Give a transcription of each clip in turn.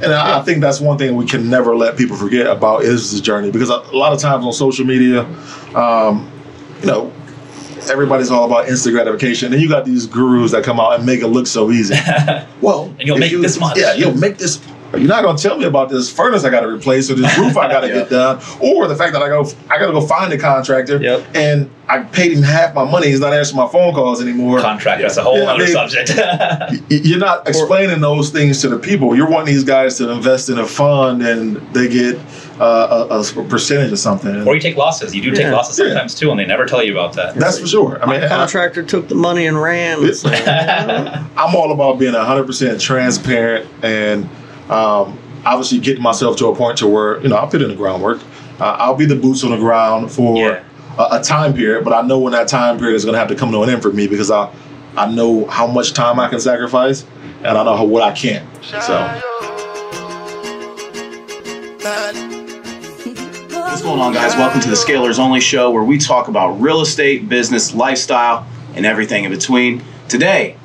And I think that's one thing we can never let people forget about is the journey, because a lot of times on social media, you know, everybody's all about instant gratification, and you got these gurus that come out and make it look so easy. Well, and you'll make this much. Yeah, you'll make this. You're not going to tell me about this furnace I got to replace or this roof I got to get done, or the fact that I got to go find a contractor and I paid him half my money. He's not answering my phone calls anymore. Contractor, that's a whole other subject. You're not explaining those things to the people. You're wanting these guys to invest in a fund and they get a percentage or something. Or you take losses. You do take losses sometimes too, and they never tell you about that. That's for sure. I mean, my contractor took the money and ran. I'm all about being 100% transparent and obviously getting myself to a point to where, you know, I'll put in the groundwork. I'll be the boots on the ground for a time period, but I know when that time period is going to have to come to an end for me, because I know how much time I can sacrifice and I know what I can't. So. What's going on, guys? Welcome to the Scalers Only Show, where we talk about real estate, business, lifestyle, and everything in between. Today,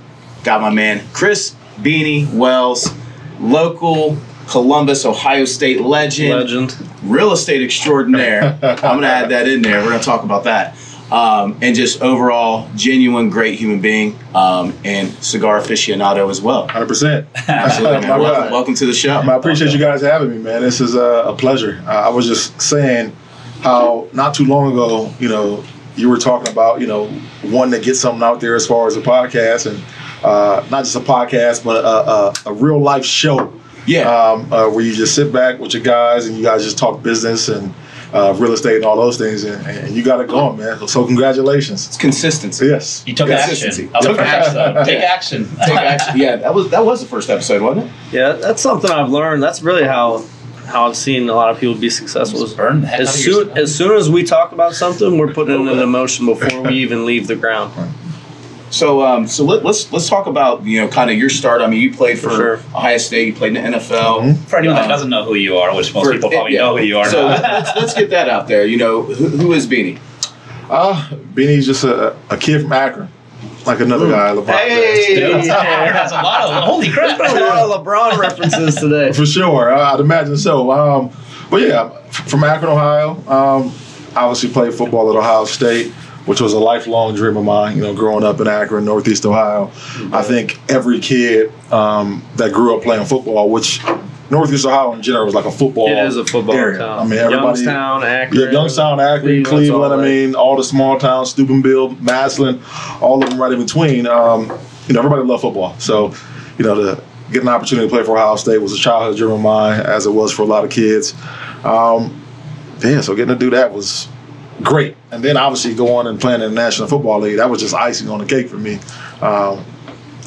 got my man Chris Beanie Wells, local Columbus, Ohio State legend, real estate extraordinaire. I'm going to add that in there. We're going to talk about that. And just overall genuine, great human being, and cigar aficionado as well. 100%. Absolutely, man. Welcome to the show. I appreciate you guys having me, man. This is a pleasure. I was just saying how not too long ago, you know, you were talking about, you know, wanting to get something out there as far as a podcast, and not just a podcast, but a real life show. Where you just sit back with your guys and you guys just talk business and real estate and all those things, and you got it going, man. So congratulations. It's consistency. Yes. You took action. Take action. Take action. Yeah, that was the first episode, wasn't it? Yeah, that's something I've learned. That's really how I've seen a lot of people be successul. As soon as we talk about something, we're putting it into motion before we even leave the ground. So let's talk about, you know, kind of your start. I mean, you played for Ohio State, you played in the NFL. For anyone that doesn't know who you are, which most people probably know who you are. So let's get that out there. You know, who is Beanie? Beanie's just a kid from Akron, like another guy, LeBron. That's a lot of holy crap. A lot of LeBron references today. For sure, I'd imagine so. But yeah, from Akron, Ohio. Obviously played football at Ohio State, which was a lifelong dream of mine, you know, growing up in Akron, Northeast Ohio. I think every kid that grew up playing football, which Northeast Ohio in general is like a football area. It is a football town. I mean, everybody. Youngstown, Akron. Yeah, Youngstown, Akron, Cleveland. I mean, all the small towns, Steubenville, Massillon, all of them right in between. You know, everybody loved football. So, you know, to get an opportunity to play for Ohio State was a childhood dream of mine, as it was for a lot of kids. So getting to do that was great. And then obviously going and playing in the National Football League, that was just icing on the cake for me.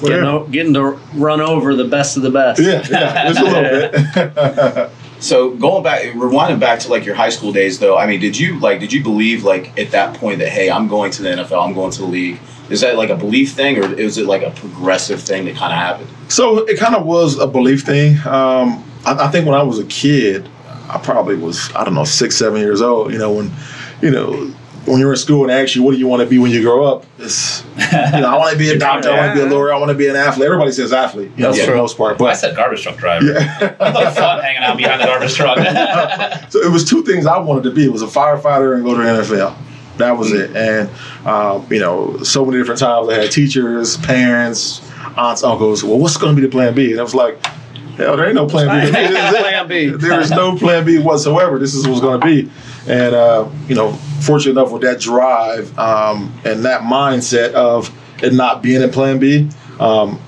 Getting to run over the best of the best. Yeah, just a little bit. So rewinding back to like your high school days, though. I mean, did you believe like at that point that, hey, I'm going to the NFL, I'm going to the league? Is that like a belief thing, or is it like a progressive thing that kind of happened? So it kind of was a belief thing. I think when I was a kid, I probably was, 6, 7 years old. You know, when you're in school and they ask you, what do you want to be when you grow up? It's, I want to be a doctor, I want to be a lawyer, I want to be an athlete. Everybody says athlete, for the most part. But I said garbage truck driver. Yeah. I thought fun hanging out behind the garbage truck. So it was two things I wanted to be. It was a firefighter and go to the NFL. That was it. And, so many different times I had teachers, parents, aunts, uncles. Well, what's going to be the plan B? And I was like, hell, there ain't no plan B. There is no plan B whatsoever. This is what's going to be. And, fortunate enough with that drive and that mindset of it not being a plan B,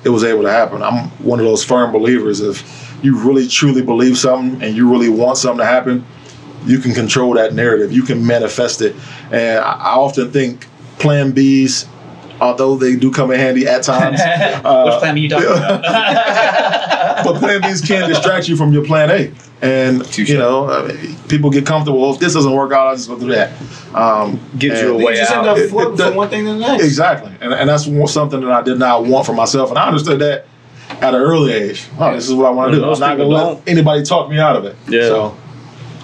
it was able to happen. I'm one of those firm believers. If you really, truly believe something and you really want something to happen, you can control that narrative. You can manifest it. And I often think plan Bs, although they do come in handy at times. Which plan B you talking about? But plan Bs can distract you from your plan A. And, people get comfortable. Well, if this doesn't work out, I'll just go through that. Gives you a way out. You just end up flipping from one thing to the next. Exactly. And that's something that I did not want for myself. And I understood that at an early age. This is what I want to do. I'm not going to let anybody talk me out of it. Yeah. So,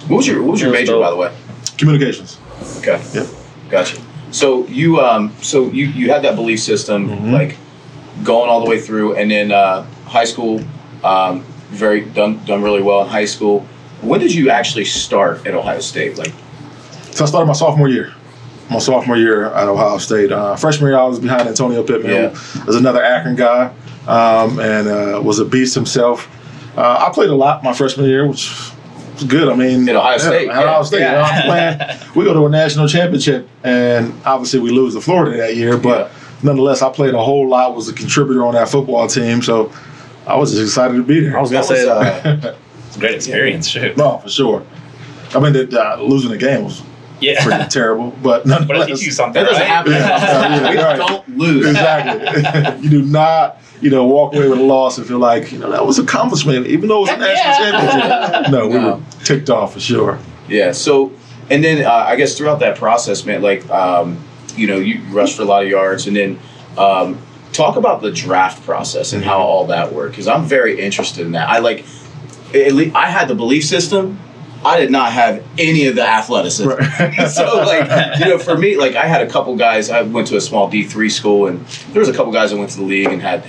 what was your major, by the way? Communications. Okay. Yeah. Gotcha. So you had that belief system, like going all the way through, and then high school. done really well in high school. When did you actually start at Ohio State? So I started my sophomore year. My sophomore year at Ohio State. Freshman year, I was behind Antonio Pittman, who was another Akron guy, and was a beast himself. I played a lot my freshman year, which was good. I mean, at Ohio State. At Ohio State. Yeah. I'm playing. We go to a national championship, and obviously we lose to Florida that year. But nonetheless, I played a whole lot. Was a contributor on that football team, so I was just excited to be there. I was gonna say It's a great experience, shoot. No, for sure. I mean, losing the game was pretty terrible, but But it nonetheless, teaches you something, That doesn't right? happen. We right. don't lose. Exactly. You do not, walk away with a loss and feel like, that was an accomplishment, even though it was a national championship. No, we were ticked off for sure. Yeah. So, and then I guess throughout that process, man, you rushed for a lot of yards, and then talk about the draft process and how all that worked, because I'm very interested in that. I had the belief system. I did not have any of the athleticism. Right. So, for me, I had a couple guys. I went to a small D3 school, and there was a couple guys that went to the league and had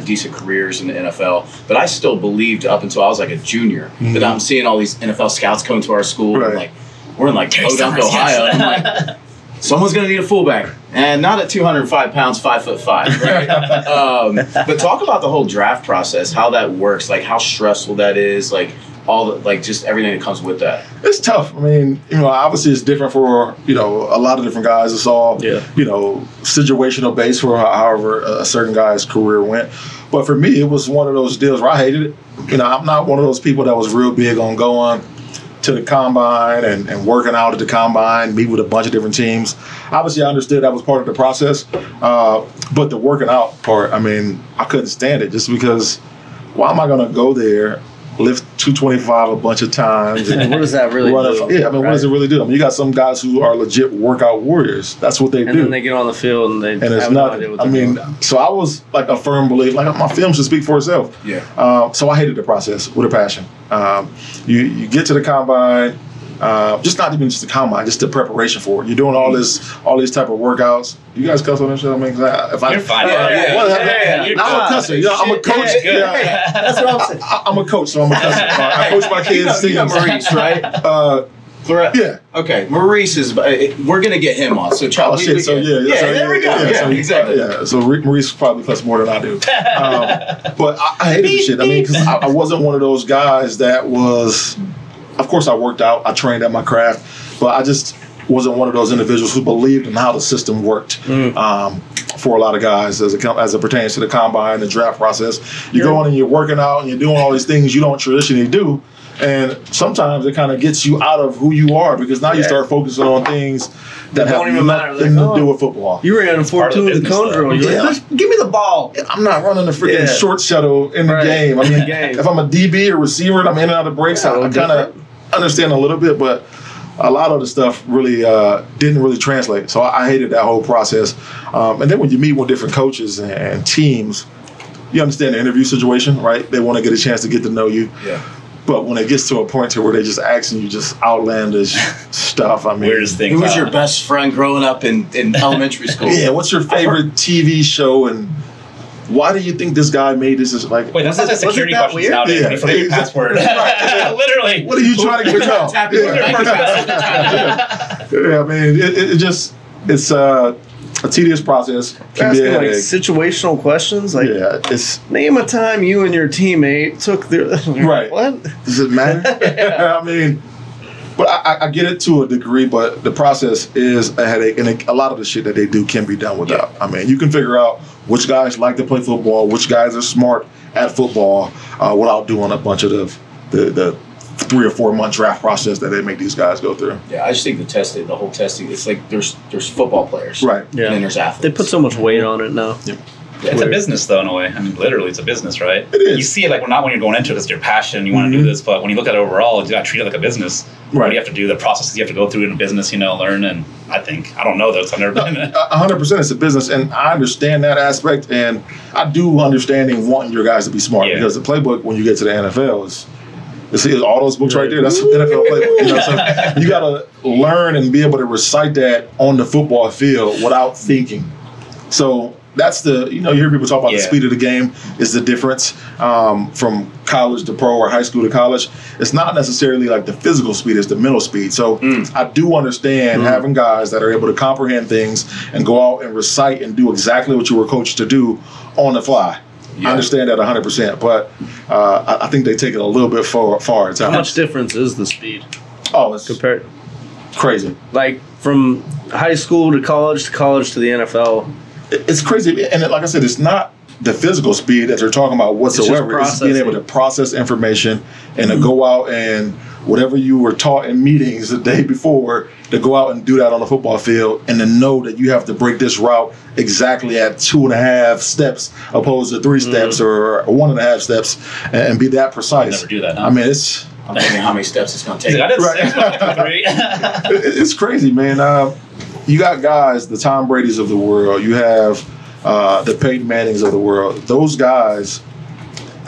decent careers in the NFL. But I still believed up until I was a junior. Mm-hmm. But I'm seeing all these NFL scouts coming to our school. Right. And we're in Podunk, Ohio. And I'm someone's going to need a fullback. And not at 205 pounds, 5'5", right? But talk about the whole draft process, how that works, how stressful that is, all the, just everything that comes with that. It's tough. I mean, obviously it's different for, a lot of different guys. It's all, situational based for however a certain guy's career went. But for me, it was one of those deals where I hated it. I'm not one of those people that was real big on going to the combine and working out at the combine, meet with a bunch of different teams. Obviously, I understood that was part of the process. But the working out part, I couldn't stand it just because why am I going to go there, lift 225 a bunch of times? And what does that really do? What does it really do? You got some guys who are legit workout warriors. That's what they do. And then they get on the field and they it's have no idea what they're doing. So I was a firm believer. My film should speak for itself. Yeah. So I hated the process with a passion. You get to the combine, just not even just the combine, just the preparation for it. You're doing all these type of workouts. You guys cuss on this show? You're fine. I'm a cusser. I'm a coach. Yeah. That's what I'm saying. I'm a coach, so I'm a cusser. I coach my kids. You know Maurice, right? Yeah. Okay, Maurice is. We're gonna get him on. So Charles. There we go. Yeah, exactly. Yeah. So Maurice probably cuss more than I do. But I hated the shit. Because I wasn't one of those guys that was. Of course, I worked out. I trained at my craft, but I just wasn't one of those individuals who believed in how the system worked. For a lot of guys, as it pertains to the combine, the draft process, you go in and you're working out and you're doing all these things you don't traditionally do. And sometimes it kind of gets you out of who you are because now you start focusing on things that have nothing to do with football. You ran a 4.2 in the cone drill. You're like, give me the ball. I'm not running the freaking short shuttle in the game. If I'm a DB or receiver and I'm in and out of breaks, I kind of understand a little bit, but a lot of the stuff really didn't really translate. So I hated that whole process. And then when you meet with different coaches and teams, you understand the interview situation, right? They want to get a chance to get to know you. Yeah. But when it gets to a point to where they're just asking you just outlandish stuff, weirdest things. Who was your best friend growing up in elementary school? Yeah, what's your favorite TV show and why do you think this guy made this? Wait, that's not a security question nowadays. When you forget your password. Literally. What are you trying to get out? It's a tedious process. Asking situational questions, name a time you and your teammate took the right. What does it matter? But I get it to a degree, but the process is a headache, and a lot of the shit that they do can be done without. You can figure out which guys like to play football, which guys are smart at football, without doing a bunch of the 3 or 4 month draft process that they make these guys go through. Yeah, I just think the whole testing, it's there's football players, right? Yeah, and then there's athletes. They put so much weight on it now. Yep. It's a business, though, in a way. Literally, it's a business, right? It is. You see it not when you're going into it, it's your passion, you want to do this, but when you look at it overall, you got to treat it like a business. Right. What do you have to do? The processes you have to go through in a business, learn, and I don't know those. I've never been in it. 100% it's a business, and I understand that aspect, and I do understanding wanting your guys to be smart because the playbook when you get to the NFL is all those books right there. That's the NFL playbook. So you got to learn and be able to recite that on the football field without thinking. So that's the, you hear people talk about the speed of the game is the difference from college to pro or high school to college. It's not necessarily like the physical speed, it's the mental speed. So I do understand having guys that are able to comprehend things and go out and recite and do exactly what you were coached to do on the fly. Yeah. I understand that 100%, but I think they take it a little bit far at times. How much difference is the speed? Oh, it's compared crazy. Like from high school to college to the NFL. It's crazy, and like I said, it's not the physical speed that they're talking about whatsoever. It's being able to process information and to go out and whatever you were taught in meetings the day before, to go out and do that on the football field and to know that you have to break this route exactly at 2.5 steps opposed to 3 steps or 1.5 steps and be that precise. Never do that. Huh? I mean, it's... I'm thinking how many steps it's going to take. It's crazy, man. You got guys, the Tom Brady's of the world. You have the Peyton Mannings of the world. Those guys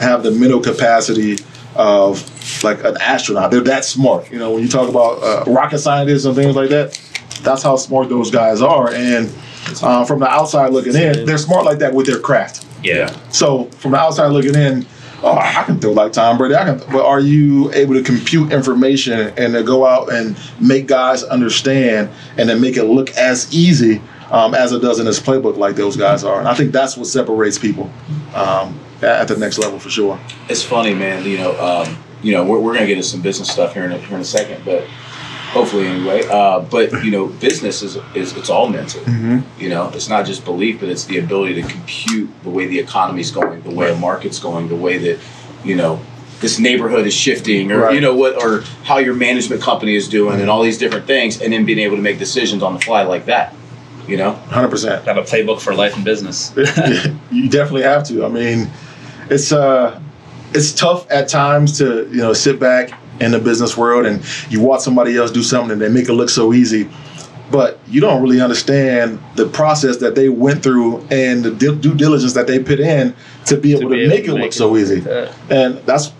have the mental capacity of like an astronaut. They're that smart. When you talk about rocket scientists and things like that, that's how smart those guys are. And from the outside looking in, they're smart like that with their craft. Yeah. So from the outside looking in, I can throw like Tom Brady. But are you able to compute information and to go out and make guys understand and then make it look as easy as it does in this playbook like those guys are? And I think that's what separates people at the next level for sure. It's funny, man. We're going to get into some business stuff here in a second, but hopefully anyway. But business is it's all mental. Mm-hmm. It's not just belief, but it's the ability to compute the way the economy's going, the way a market's going, the way that this neighborhood is shifting, or or how your management company is doing, and all these different things, and then being able to make decisions on the fly like that. 100%. Have a playbook for life and business. You definitely have to. I mean, it's tough at times to sit back in the business world and you watch somebody else do something and they make it look so easy, but you don't really understand the process that they went through and the due diligence that they put in to be able to make it look so easy. And that's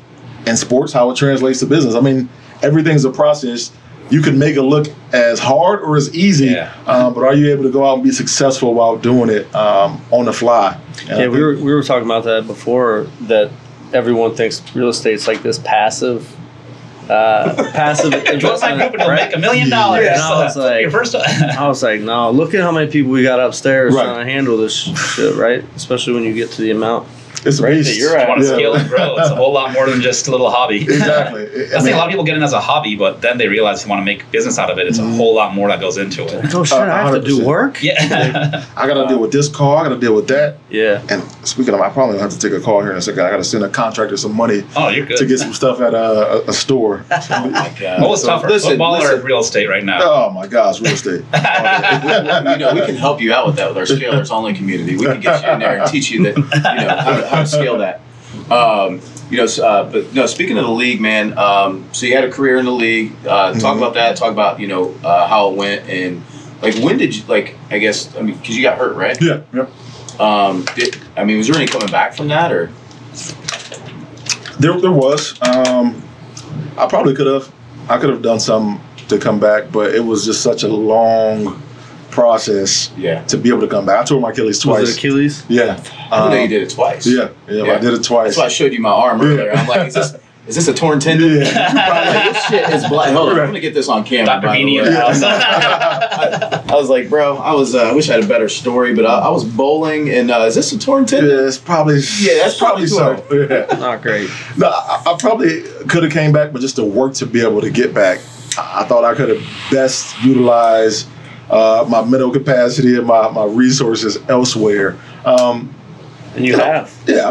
in sports how it translates to business. I mean, everything's a process. You can make it look as hard or as easy, but are you able to go out and be successful while doing it on the fly? And we were talking about that before, that everyone thinks real estate's like this passive Join my group and you'll make $1 million. And I was like, no, look at how many people we got upstairs trying to handle this shit, right? Especially when you get to the amount. It's right that you're at. You want to scale and grow. It's a whole lot more than just a little hobby. Exactly. I think a lot of people get in as a hobby, but then they realize they want to make business out of it. It's a whole lot more that goes into it. Oh shit! I have to do work. Yeah. I got to deal with this call. I got to deal with that. Yeah. And speaking of, I probably have to take a call here in a second. I got to send a contractor some money. Oh, you're good. To get some stuff at a store. Oh my god. What was tougher, football or real estate right now? Oh my gosh, real estate. We can help you out with that with our Scalers Only community. We can get you in there and teach you that how to scale that. But no. Speaking of the league, man. So you had a career in the league. Talk about that. Talk about how it went, and like when did you I guess because you got hurt, right? Yeah. Yep. Was there any coming back from that, or? There was. I probably could have. I could have done something to come back, but it was just such a long process to be able to come back. I tore my Achilles twice. Was it Achilles? Yeah. I know you did it twice. Yeah, I did it twice. That's why I showed you my arm earlier. I'm like, is this a torn tendon? Yeah. Probably like, this shit is black. Hold on, I'm gonna get this on camera. Dr. Beanie in the house. I was like, bro, I wish I had a better story, but I was bowling, and is this a torn tendon? Yeah, it's probably. Yeah, that's probably so. Yeah. Not great. No, I probably could have came back, but just the work to be able to get back, I thought I could have best utilized my mental capacity and my resources elsewhere. And you have. Yeah,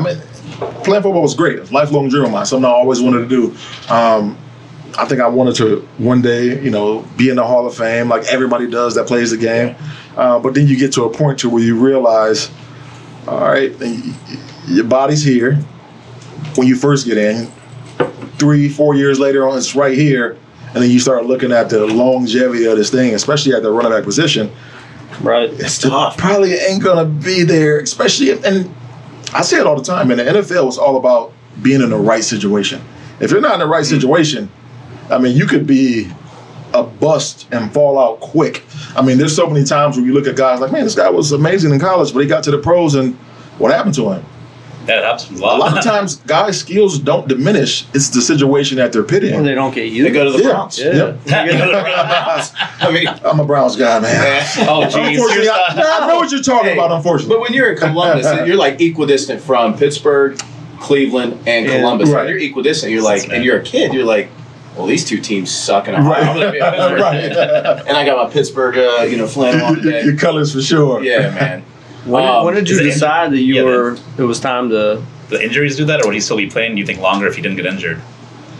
playing football was great. It was a lifelong dream of mine, something I always wanted to do. I think I wanted to one day, be in the Hall of Fame like everybody does that plays the game. But then you get to a point to where you realize, all right, your body's here. When you first get in, 3-4 years later on, it's right here. And then you start looking at the longevity of this thing, especially at the running back position. Right. It's tough. Probably ain't going to be there, especially, and I say it all the time, man, the NFL is all about being in the right situation. If you're not in the right situation, you could be a bust and fall out quick. I mean, there's so many times where you look at guys like, man, this guy was amazing in college, but he got to the pros and what happened to him? That happens a A lot of times, guys' skills don't diminish. It's the situation that they're put in. They don't get used. They go to the Browns. Yeah. Yep. They go to the Browns. I mean, I'm a Browns guy, man. Oh, geez. Unfortunately, I know what you're talking about, unfortunately. but when you're in Columbus, you're like equidistant from Pittsburgh, Cleveland, and Columbus. right. When you're equidistant, you're like, and you're a kid, you're like, well, these two teams suck, and I'm gonna be a Pittsburgh Right. and I got my Pittsburgh, flannel on today. Your colors for sure. Yeah, man. When did you Is it decide that it was time to? The injuries do that, or would he still be playing, do you think, longer if he didn't get injured?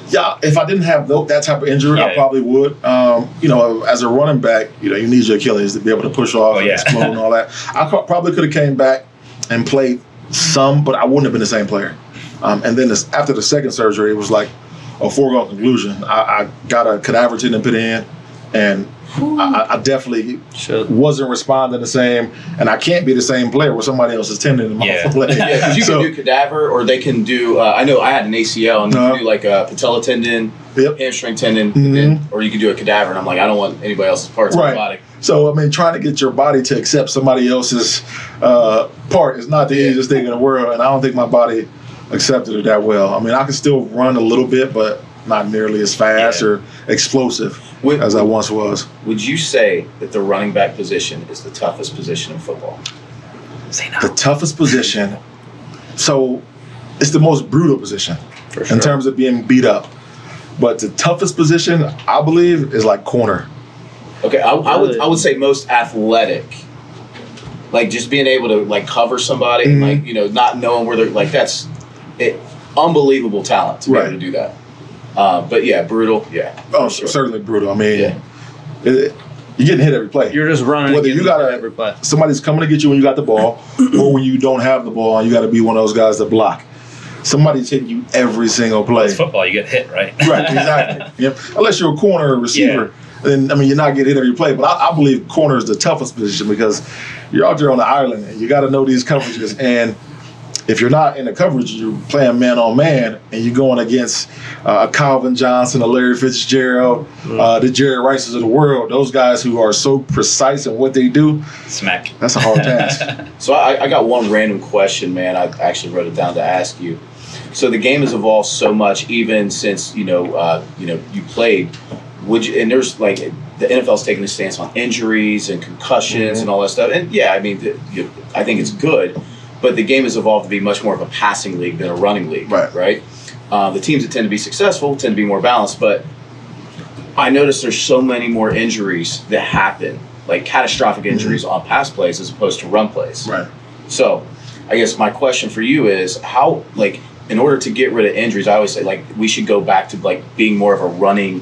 Yeah, if I didn't have that type of injury, I probably would. As a running back, you need your Achilles to be able to push off and explode and all that. I probably could have came back and played some, but I wouldn't have been the same player. And then after the second surgery, it was like a foregone conclusion. I got a cadaver tendon put in, and I definitely wasn't responding the same, and I can't be the same player with somebody else's tendon in my leg. Yeah, because you can do cadaver, or they can do. I know I had an ACL, and you can do like a patella tendon, hamstring tendon, or you can do a cadaver. And I'm like, I don't want anybody else's parts of my body. So I mean, trying to get your body to accept somebody else's part is not the easiest thing in the world, and I don't think my body accepted it that well. I mean, I can still run a little bit, but not nearly as fast or explosive as I once was. Would you say that the running back position is the toughest position in football? Say no. The toughest position. So it's the most brutal position in terms of being beat up. But the toughest position, I believe, is like corner. Okay, I would say most athletic. Like just being able to like cover somebody, not knowing where they're like that's it. Unbelievable talent to be able to do that. But yeah, brutal. Yeah. Oh, certainly brutal. I mean, you're getting hit every play. You're just running. Whether you got every play. Somebody's coming to get you when you got the ball, or when you don't have the ball, and you got to be one of those guys that block. Somebody's hitting you every single play. It's football. You get hit, right? Right. Exactly. Yep. Unless you're a corner or receiver. Yeah. Then you're not getting hit every play. But I believe corner is the toughest position because you're out there on the island and you got to know these coverages. And if you're not in the coverage, you're playing man on man, and you're going against a Calvin Johnson, a Larry Fitzgerald, the Jerry Rices of the world. Those guys who are so precise in what they do. Smack. That's a hard task. So I got one random question, man. I actually wrote it down to ask you. So the game has evolved so much, even since you played. Would you? And there's like the NFL's taking a stance on injuries and concussions and all that stuff. And yeah, I mean, I think it's good, but the game has evolved to be much more of a passing league than a running league. Right. The teams that tend to be successful tend to be more balanced, but I noticed there's so many more injuries that happen, like catastrophic injuries on pass plays as opposed to run plays. Right. So, I guess my question for you is how, like, in order to get rid of injuries, I always say like we should go back to like being more of a running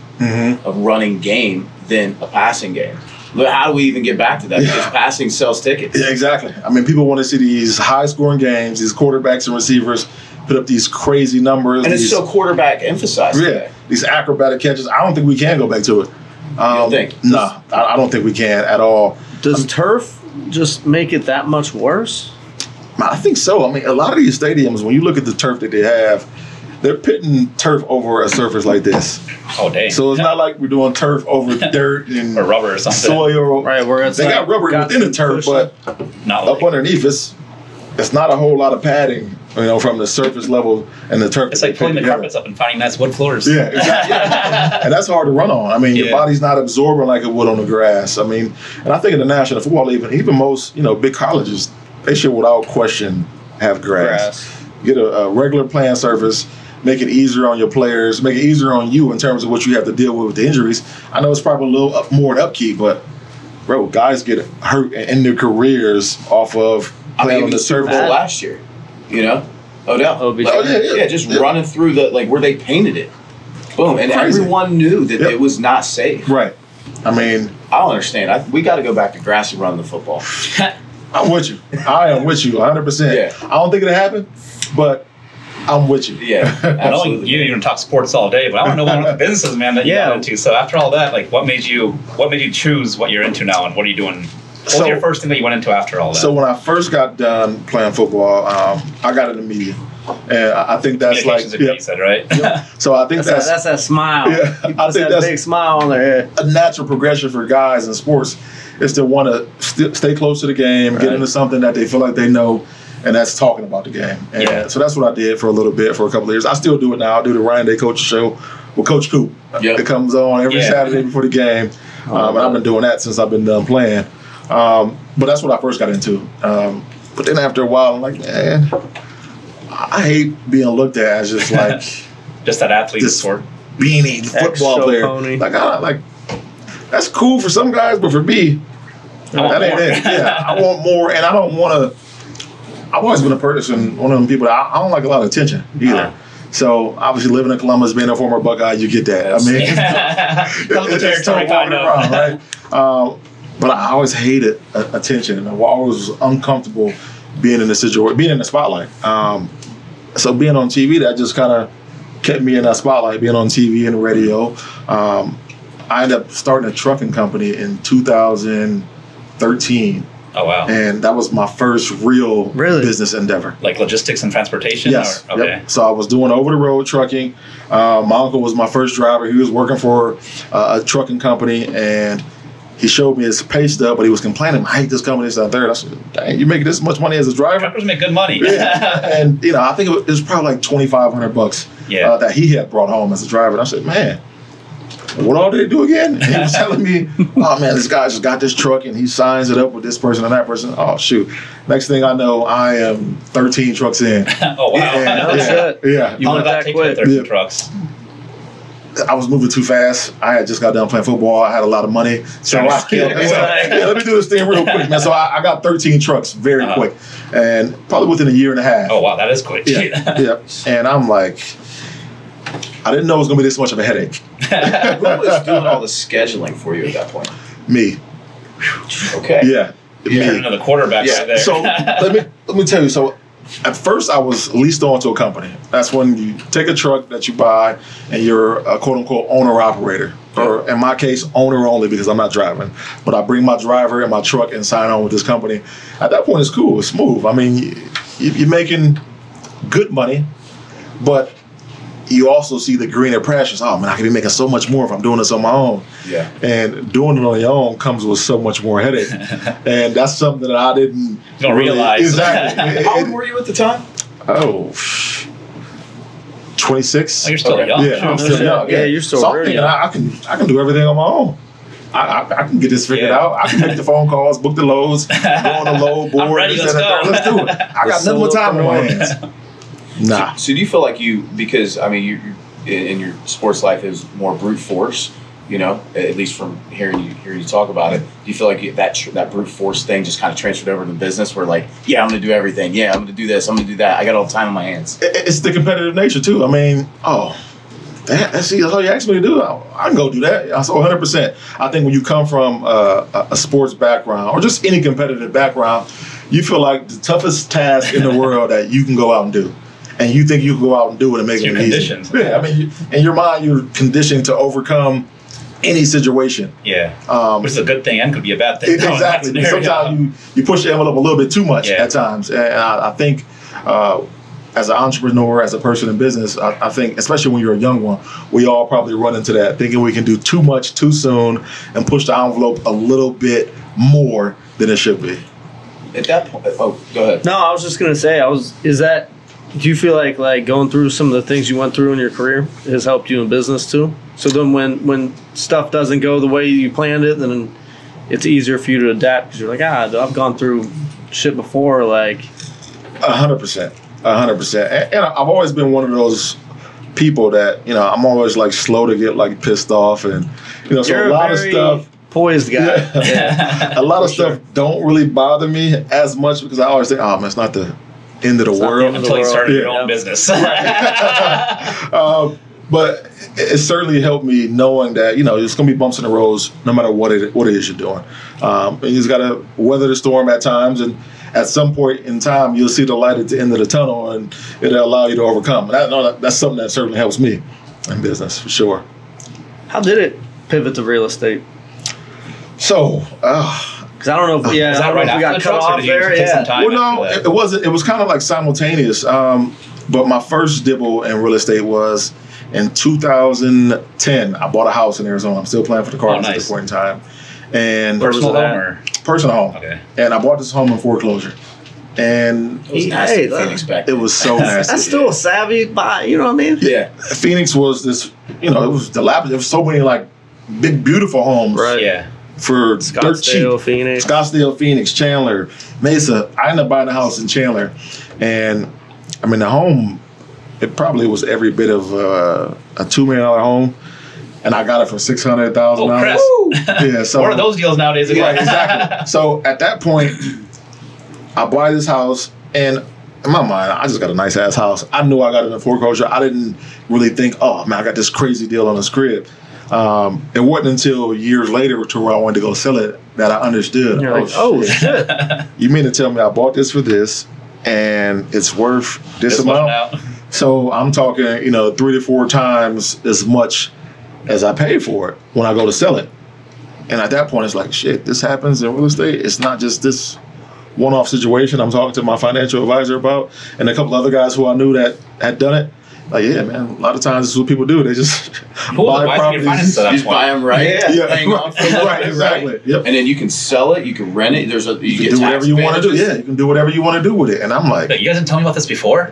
game than a passing game. But how do we even get back to that? Because passing sells tickets. Yeah, exactly. I mean, people want to see these high-scoring games, these quarterbacks and receivers put up these crazy numbers. And it's so quarterback emphasized today. These acrobatic catches. I don't think we can go back to it. You don't think? No, I don't think we can at all. Does turf just make it that much worse? I think so. I mean, a lot of these stadiums, when you look at the turf that they have, they're pitting turf over a surface like this. Oh, dang. So it's not like we're doing turf over dirt and or rubber or something. Soil. Right, where it's they got rubber within the turf, but not up underneath it's not a whole lot of padding, from the surface level and the turf. It's like pulling the carpets up and finding nice wood floors. Yeah, exactly. And that's hard to run on. I mean, your body's not absorbing like it would on the grass. I mean, and I think in the National Football League, even most, big colleges, they should without question have grass. Get a regular playing surface, make it easier on your players, make it easier on you in terms of what you have to deal with the injuries. I know it's probably a little more upkeep, but bro, guys get hurt in their careers off of playing on the surface. Last year, Odell. Just running through where they painted it. Boom, and everyone knew that it was not safe. Right. I mean, I don't understand. We got to go back to grass and run the football. I'm with you. I am with you 100%. Yeah. I don't think it'll happen, but I'm with you. Yeah, absolutely. You can talk sports all day, but I want to know what the businesses, man, that you got into. So after all that, like, what made you choose what you're into now, and what are you doing? What was your first thing that you went into after all that? So when I first got done playing football, I got into media. And I think that's like, you said, right? So I think that's that smile. Yeah, I think that that's big smile on their head. a natural progression for guys in sports is to want to stay close to the game, get into something that they feel like they know, and that's talking about the game. And so that's what I did for a little bit, for a couple of years. I still do it now. I do the Ryan Day Coach Show with Coach Coop. It comes on every Saturday before the game. And I've been doing that since I've been done playing. But that's what I first got into. But then after a while, I'm like, man, I hate being looked at as just like just that athlete sport. Beanie football player. Pony. Like that's cool for some guys, but for me, that ain't it. Yeah, I want more, and I don't want to. I've always been a person, one of them people that I don't like a lot of attention either. So obviously, living in Columbus, being a former Buckeye, you get that. I mean, it's tough walking around, right? But I always hated attention, and I always was uncomfortable being in the situation, being in the spotlight. So being on TV, that just kind of kept me in that spotlight. Being on TV and radio, I ended up starting a trucking company in 2013. Oh, wow. And that was my first real business endeavor. Like logistics and transportation? Yes. Okay. Yep. So I was doing over-the-road trucking. My uncle was my first driver. He was working for a trucking company, and he showed me his pay stub, but he was complaining, I hate this company, this, that, and third. I said, dang, you making this much money as a driver? Truckers make good money. And, I think it was probably like $2,500 that he had brought home as a driver. And I said, man, what all did they do again? And he was telling me, oh, man, this guy just got this truck, and he signs it up with this person and that person. Oh, shoot. Next thing I know, I am 13 trucks in. Oh, wow. Yeah. You want that quick? 13 trucks. I was moving too fast. I had just got done playing football. I had a lot of money. So let me do this thing real quick, man. So I got 13 trucks very quick, and probably within a year and a half. Oh, wow. That is quick. Yeah. And I'm like, I didn't know it was going to be this much of a headache. Who was doing all the scheduling for you at that point? Me. Okay. Yeah. You're another quarterback right there. So let me tell you. So at first, I was leased on to a company. That's when you take a truck that you buy, and you're a quote-unquote owner-operator. Or in my case, owner only, because I'm not driving. But I bring my driver and my truck and sign on with this company. At that point, it's cool. It's smooth. I mean, you're making good money, but you also see the greener pastures. Oh, man, I could be making so much more if I'm doing this on my own. Yeah. And doing it on your own comes with so much more headache. And that's something that I didn't realize. Exactly. How old were you at the time? 26. Oh, you're still young. Yeah, I'm still young. Yeah, you're still so really young. I can do everything on my own. I can get this figured out. I can make the phone calls, book the loads, go on the load board. I'm ready, let's go. Let's do it. I got nothing but time on my hands. Nah. So do you feel like because I mean, you in your sports life is more brute force, at least from hearing you talk about it. Do you feel like that brute force thing just kind of transferred over to the business, where like, yeah, I'm going to do everything. Yeah, I'm going to do this. I'm going to do that. I got all the time on my hands. It's the competitive nature too. I mean, that's all you asked me to do. I can go do that. So 100%. I think when you come from a sports background or just any competitive background, you feel like the toughest task in the world that you can go out and do. And you think you can go out and do it and make it easy. Yeah, I mean, in your mind, you're conditioned to overcome any situation. Yeah, which is a good thing and could be a bad thing. Exactly. Sometimes you push the envelope a little bit too much at times. And I think as an entrepreneur, as a person in business, I think, especially when you're a young one, we all probably run into that, thinking we can do too much too soon and push the envelope a little bit more than it should be. At that point, go ahead. No, I was just going to say, do you feel like going through some of the things you went through in your career has helped you in business too? So then when stuff doesn't go the way you planned it, then it's easier for you to adapt because you're like, I've gone through shit before. 100%. 100%. And I've always been one of those people that, I'm always slow to get pissed off. And, so a lot of stuff. Poised guy. Yeah. A lot of stuff don't really bother me as much because I always think, man, it's not the end of the world. Until you started your own business. But it certainly helped me knowing that, there's going to be bumps in the roads no matter what it is you're doing. And you just got to weather the storm at times. And at some point in time, you'll see the light at the end of the tunnel and it'll allow you to overcome. That's something that certainly helps me in business, for sure. How did it pivot to real estate? So, because I don't know if we got cut off there. Well, no, it wasn't. It was kind of like simultaneous. But my first dibble in real estate was in 2010. I bought a house in Arizona. I'm still playing for the Cardinals at this point in time. And Personal home or? Personal home. Okay. And I bought this home in foreclosure. And It was nasty in Phoenix back then. it was so nasty. That's still a savvy buy. You know what I mean? Yeah. Phoenix was this, it was dilapidated. There was so many like big, beautiful homes. Right. Yeah. For dirt cheap. Scottsdale, Phoenix. Scottsdale, Phoenix, Chandler, Mesa. I ended up buying a house in Chandler. And I mean, the home, it probably was every bit of a $2 million home. And I got it for $600,000. Oh, Chris. Yeah, so what are those deals nowadays again? right, exactly. So at that point, I buy this house, and in my mind, I just got a nice ass house. I knew I got it in foreclosure. I didn't really think, oh man, I got this crazy deal on this crib. It wasn't until years later to where I wanted to go sell it that I understood. You're like, oh shit. You mean to tell me I bought this for this, and it's worth this amount? So I'm talking, 3 to 4 times as much as I paid for it when I go to sell it. And at that point, it's like, shit, this happens in real estate. It's not just this one-off situation I'm talking to my financial advisor about and a couple other guys who I knew that had done it. Like, yeah, man, a lot of times this is what people do. They just buy properties. You just buy them right. Hang on for a little Right, bit, exactly. right? Yep. And then you can sell it. You can rent it. You You get can do whatever you want to do. advantages. Yeah, you can do whatever you want to do with it. And I'm like, You guys didn't tell me about this before?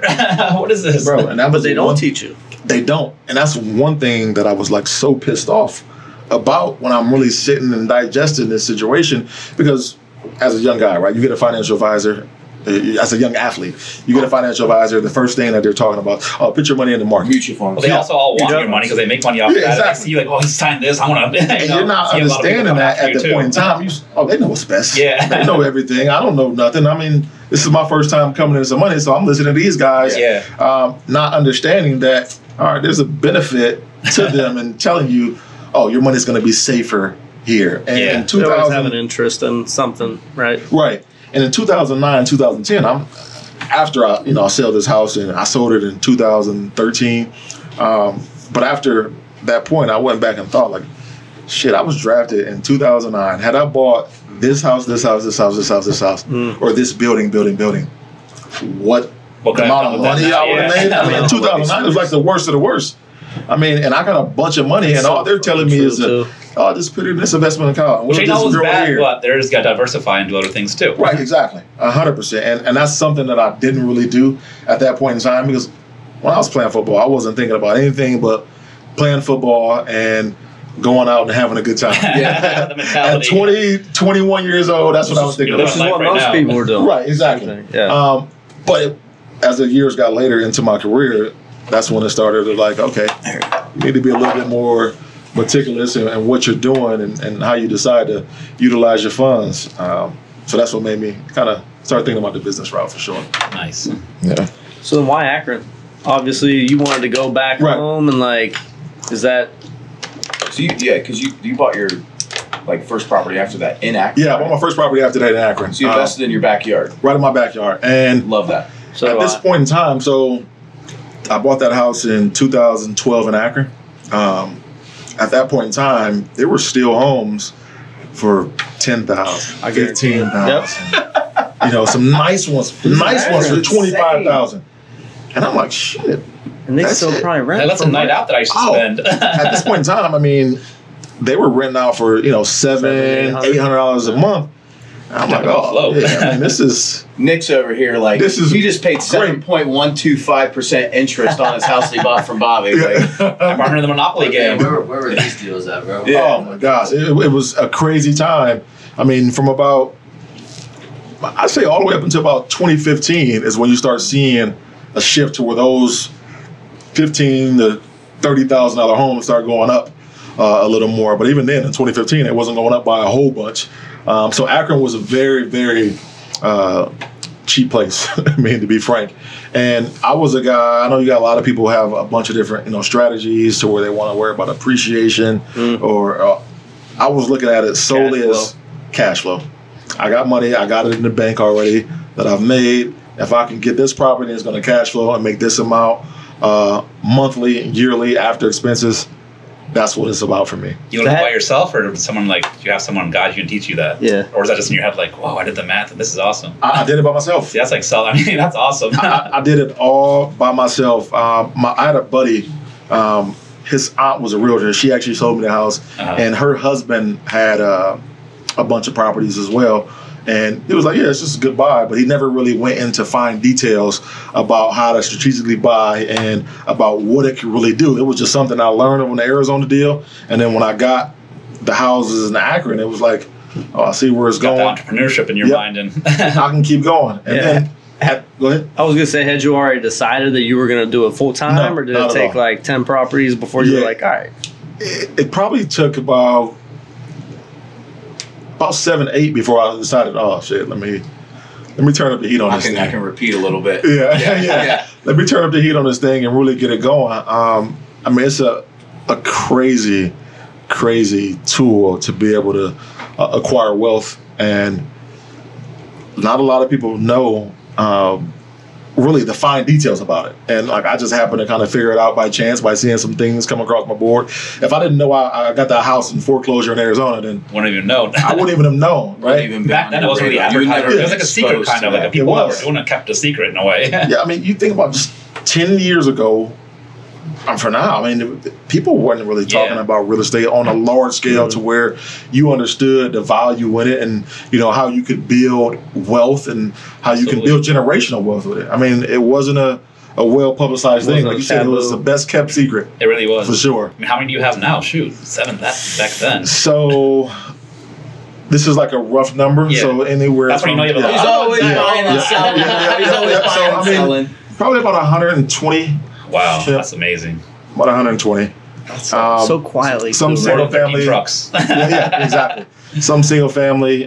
What is this? bro, and that But was they don't teach you. They don't. And that's one thing that I was like so pissed off about when I'm really sitting and digesting this situation, because as a young guy, right, you get a financial advisor. As a young athlete, you get a financial advisor. The first thing that they're talking about, put your money in the market. Mutual funds. Well, they also all want your money because they make money off Yeah, that. exactly. They see you like, oh, he signed this. I want to. And you're not understanding that at the point in time. They know what's best. Yeah. They know everything. I don't know nothing. I mean, this is my first time coming into some money, so I'm listening to these guys. Yeah. Not understanding that, all right, there's a benefit to them and telling you, oh, your money's going to be safer here. And in They always have 2000, an interest in something, right? right. And in 2009, 2010, after I sell this house, and I sold it in 2013. But after that point, I went back and thought, like, shit, I was drafted in 2009. Had I bought this house, or this building, what What amount of money I would have made? I mean, in 2009, it was like the worst of the worst. I mean, and I got a bunch of money, and all they're telling me is, just put it in this investment account. Which ain't always bad, but they're just got to diversify and do other things too. Right, exactly. 100%. And that's something that I didn't really do at that point in time, because when I was playing football, I wasn't thinking about anything but playing football and going out and having a good time. Yeah, the mentality. At 21 years old, that's what I was thinking Which Which about. is what Right most now. people were doing. Right, exactly. Yeah. But as the years got later into my career, that's when it started to like, okay, you need to be a little bit more meticulous in what you're doing and how you decide to utilize your funds. So that's what made me kind of start thinking about the business route for sure. Nice. Yeah. So then why Akron? Obviously, you wanted to go back Right. home, and like, is that So because you bought your first property after that in Akron. Yeah, I bought my first property after that in Akron. So you invested in your backyard. Right in my backyard. And Love that. so? at this point in time, so I bought that house in 2012 in Akron. At that point in time, there were still homes for $10,000, I guarantee it. $15,000. Some nice ones for $25,000. And I'm like, shit. and they That's still it. probably rent. Hey, that's a from night like- out that I used to Oh. spend. At this point in time, I mean, they were renting out for $700, $800 a month. And I'm like, oh, yeah, I mean, this is Nick's over here This is he just paid great. 7.125% interest on his house he bought from Bobby. Partner in the Monopoly game. Where were these deals at, bro? Yeah. Oh my gosh, it was a crazy time. I mean, from about, I say all the way up until about 2015 is when you start seeing a shift to where those $15,000 to $30,000 homes start going up a little more. But even then, in 2015, it wasn't going up by a whole bunch. So Akron was a very, very cheap place. I mean, to be frank. And I was a guy. I know you got a lot of people who have a bunch of different, strategies to where they want to worry about appreciation, or I was looking at it solely as cash flow. I got money. I got it in the bank already that I've made. If I can get this property, it's going to cash flow and make this amount monthly, yearly, after expenses. that's what it's about for me. You learn it by yourself, or someone like do you have someone guide you and teach you that? Yeah. Or is that just in your head like, whoa, I did the math and this is awesome? I did it by myself. See, that's like solid. I mean, that's awesome. I did it all by myself. I had a buddy. His aunt was a realtor. She actually sold me the house, and her husband had a bunch of properties as well. And he was like, yeah, it's just a good buy. But he never really went into fine details about how to strategically buy and about what it could really do. It was just something I learned on the Arizona deal. And then when I got the houses in Akron, it was like, oh, I see where it's going. Got the entrepreneurship in your mind. And I can keep going. And then, go ahead. I was going to say, had you already decided that you were going to do it full time, No, or did not it at take all. like 10 properties before you were like, all right? It probably took about 7, 8 before I decided, oh shit, let me turn up the heat on this thing. I can repeat a little bit. Yeah. Let me turn up the heat on this thing and really get it going. I mean, it's a crazy tool to be able to acquire wealth, and not a lot of people know really the fine details about it. And like, I just happened to kind of figure it out by chance by seeing some things come across my board. If I didn't know I got that house in foreclosure in Arizona, then wouldn't even know. I wouldn't even have known, right? Even Back then, it wasn't really advertised. It was like a secret, kind of. Like people were doing it, kept a secret in a way. Yeah, I mean, you think about just 10 years ago, and for now, I mean, people weren't really talking about real estate on a large scale to where you understood the value in it, and how you could build wealth and how you can build generational wealth with it. I mean, it wasn't a well publicized thing. Like you said, it was the best kept secret. It really was, for sure. I mean, how many do you have now? Shoot, 7 back then. So this is like a rough number. Yeah. So anywhere. That's when you know you have a He's always buying and selling. He's always buying and selling. Probably about 120. Wow, that's amazing. About 120. So quietly. Some too, single right? family trucks. yeah, exactly. Some single family,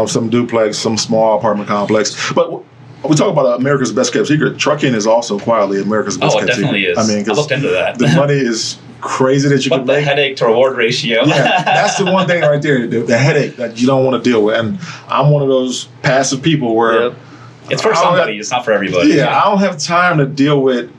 some duplex, some small apartment complex. But we talk about America's best kept secret. Trucking is also quietly America's best kept secret. Oh, it definitely is. I mean, I looked into that. The money is crazy that you But can the make. headache to reward ratio. Yeah, that's the one thing right there. The headache that you don't want to deal with. And I'm one of those passive people where it's for somebody. It's not for everybody. Yeah, I don't have time to deal with,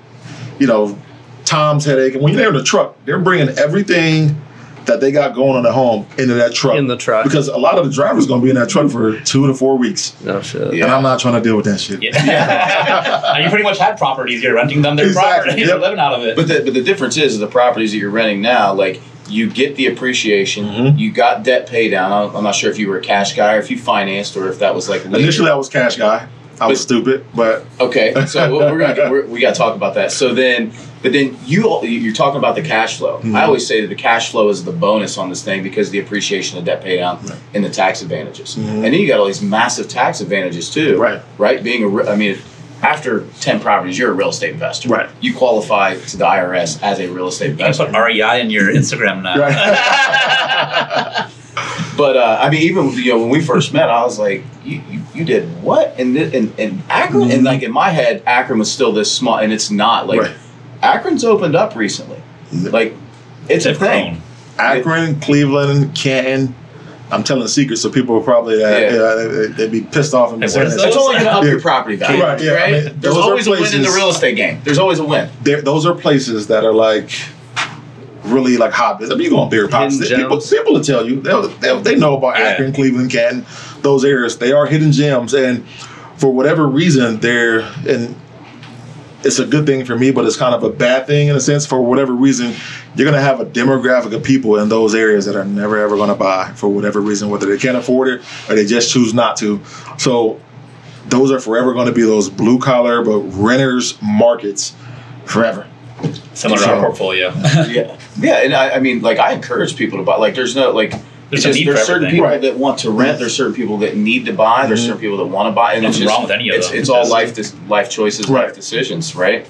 Tom's headache. And when you're in the truck, they're bringing everything that they got going on at home into that truck. In the truck. Because a lot of the drivers going to be in that truck for 2 to 4 weeks. No shit. And I'm not trying to deal with that shit. Yeah. And you pretty much had properties. You're renting them their property. You're living out of it. But the difference is the properties that you're renting now, like, you get the appreciation. You got debt pay down. I'm not sure if you were a cash guy or if you financed or if that was like later. Initially, I was cash guy. I was stupid, but okay. So we got to talk about that. So then, but then you're talking about the cash flow. I always say that the cash flow is the bonus on this thing because of the appreciation of debt pay down and the tax advantages. And then you got all these massive tax advantages too. Right. Being after 10 properties, you're a real estate investor. Right. You qualify to the IRS as a real estate investor. You can put REI in your Instagram now. Right. But I mean, even when we first met, I was like, "You did what?" And Akron, and like in my head, Akron was still this small, and it's not. Like Akron's opened up recently. Like it's a thing. Akron, Cleveland, Canton. I'm telling secrets, so people will probably they'd be pissed off. And Hey, what is It's only going to up your property value, right? I mean, There's always a win in the real estate game. There's always a win. Those are places that are like really like hot. I mean, you go on beer pops. People will tell you they know about Akron, Cleveland, Canton, those areas. They are hidden gems, and for whatever reason, it's a good thing for me, but it's kind of a bad thing in a sense. For whatever reason, you're going to have a demographic of people in those areas that are never ever going to buy for whatever reason, whether they can't afford it or they just choose not to. So those are forever going to be those blue collar but renters markets forever. Similar to our portfolio. Yeah, and I mean, like, I encourage people to buy. Like, there's certain people that want to rent. There's certain people that need to buy. There's certain people that want to buy. And Nothing wrong with any of them. It's all life choices, life decisions, right?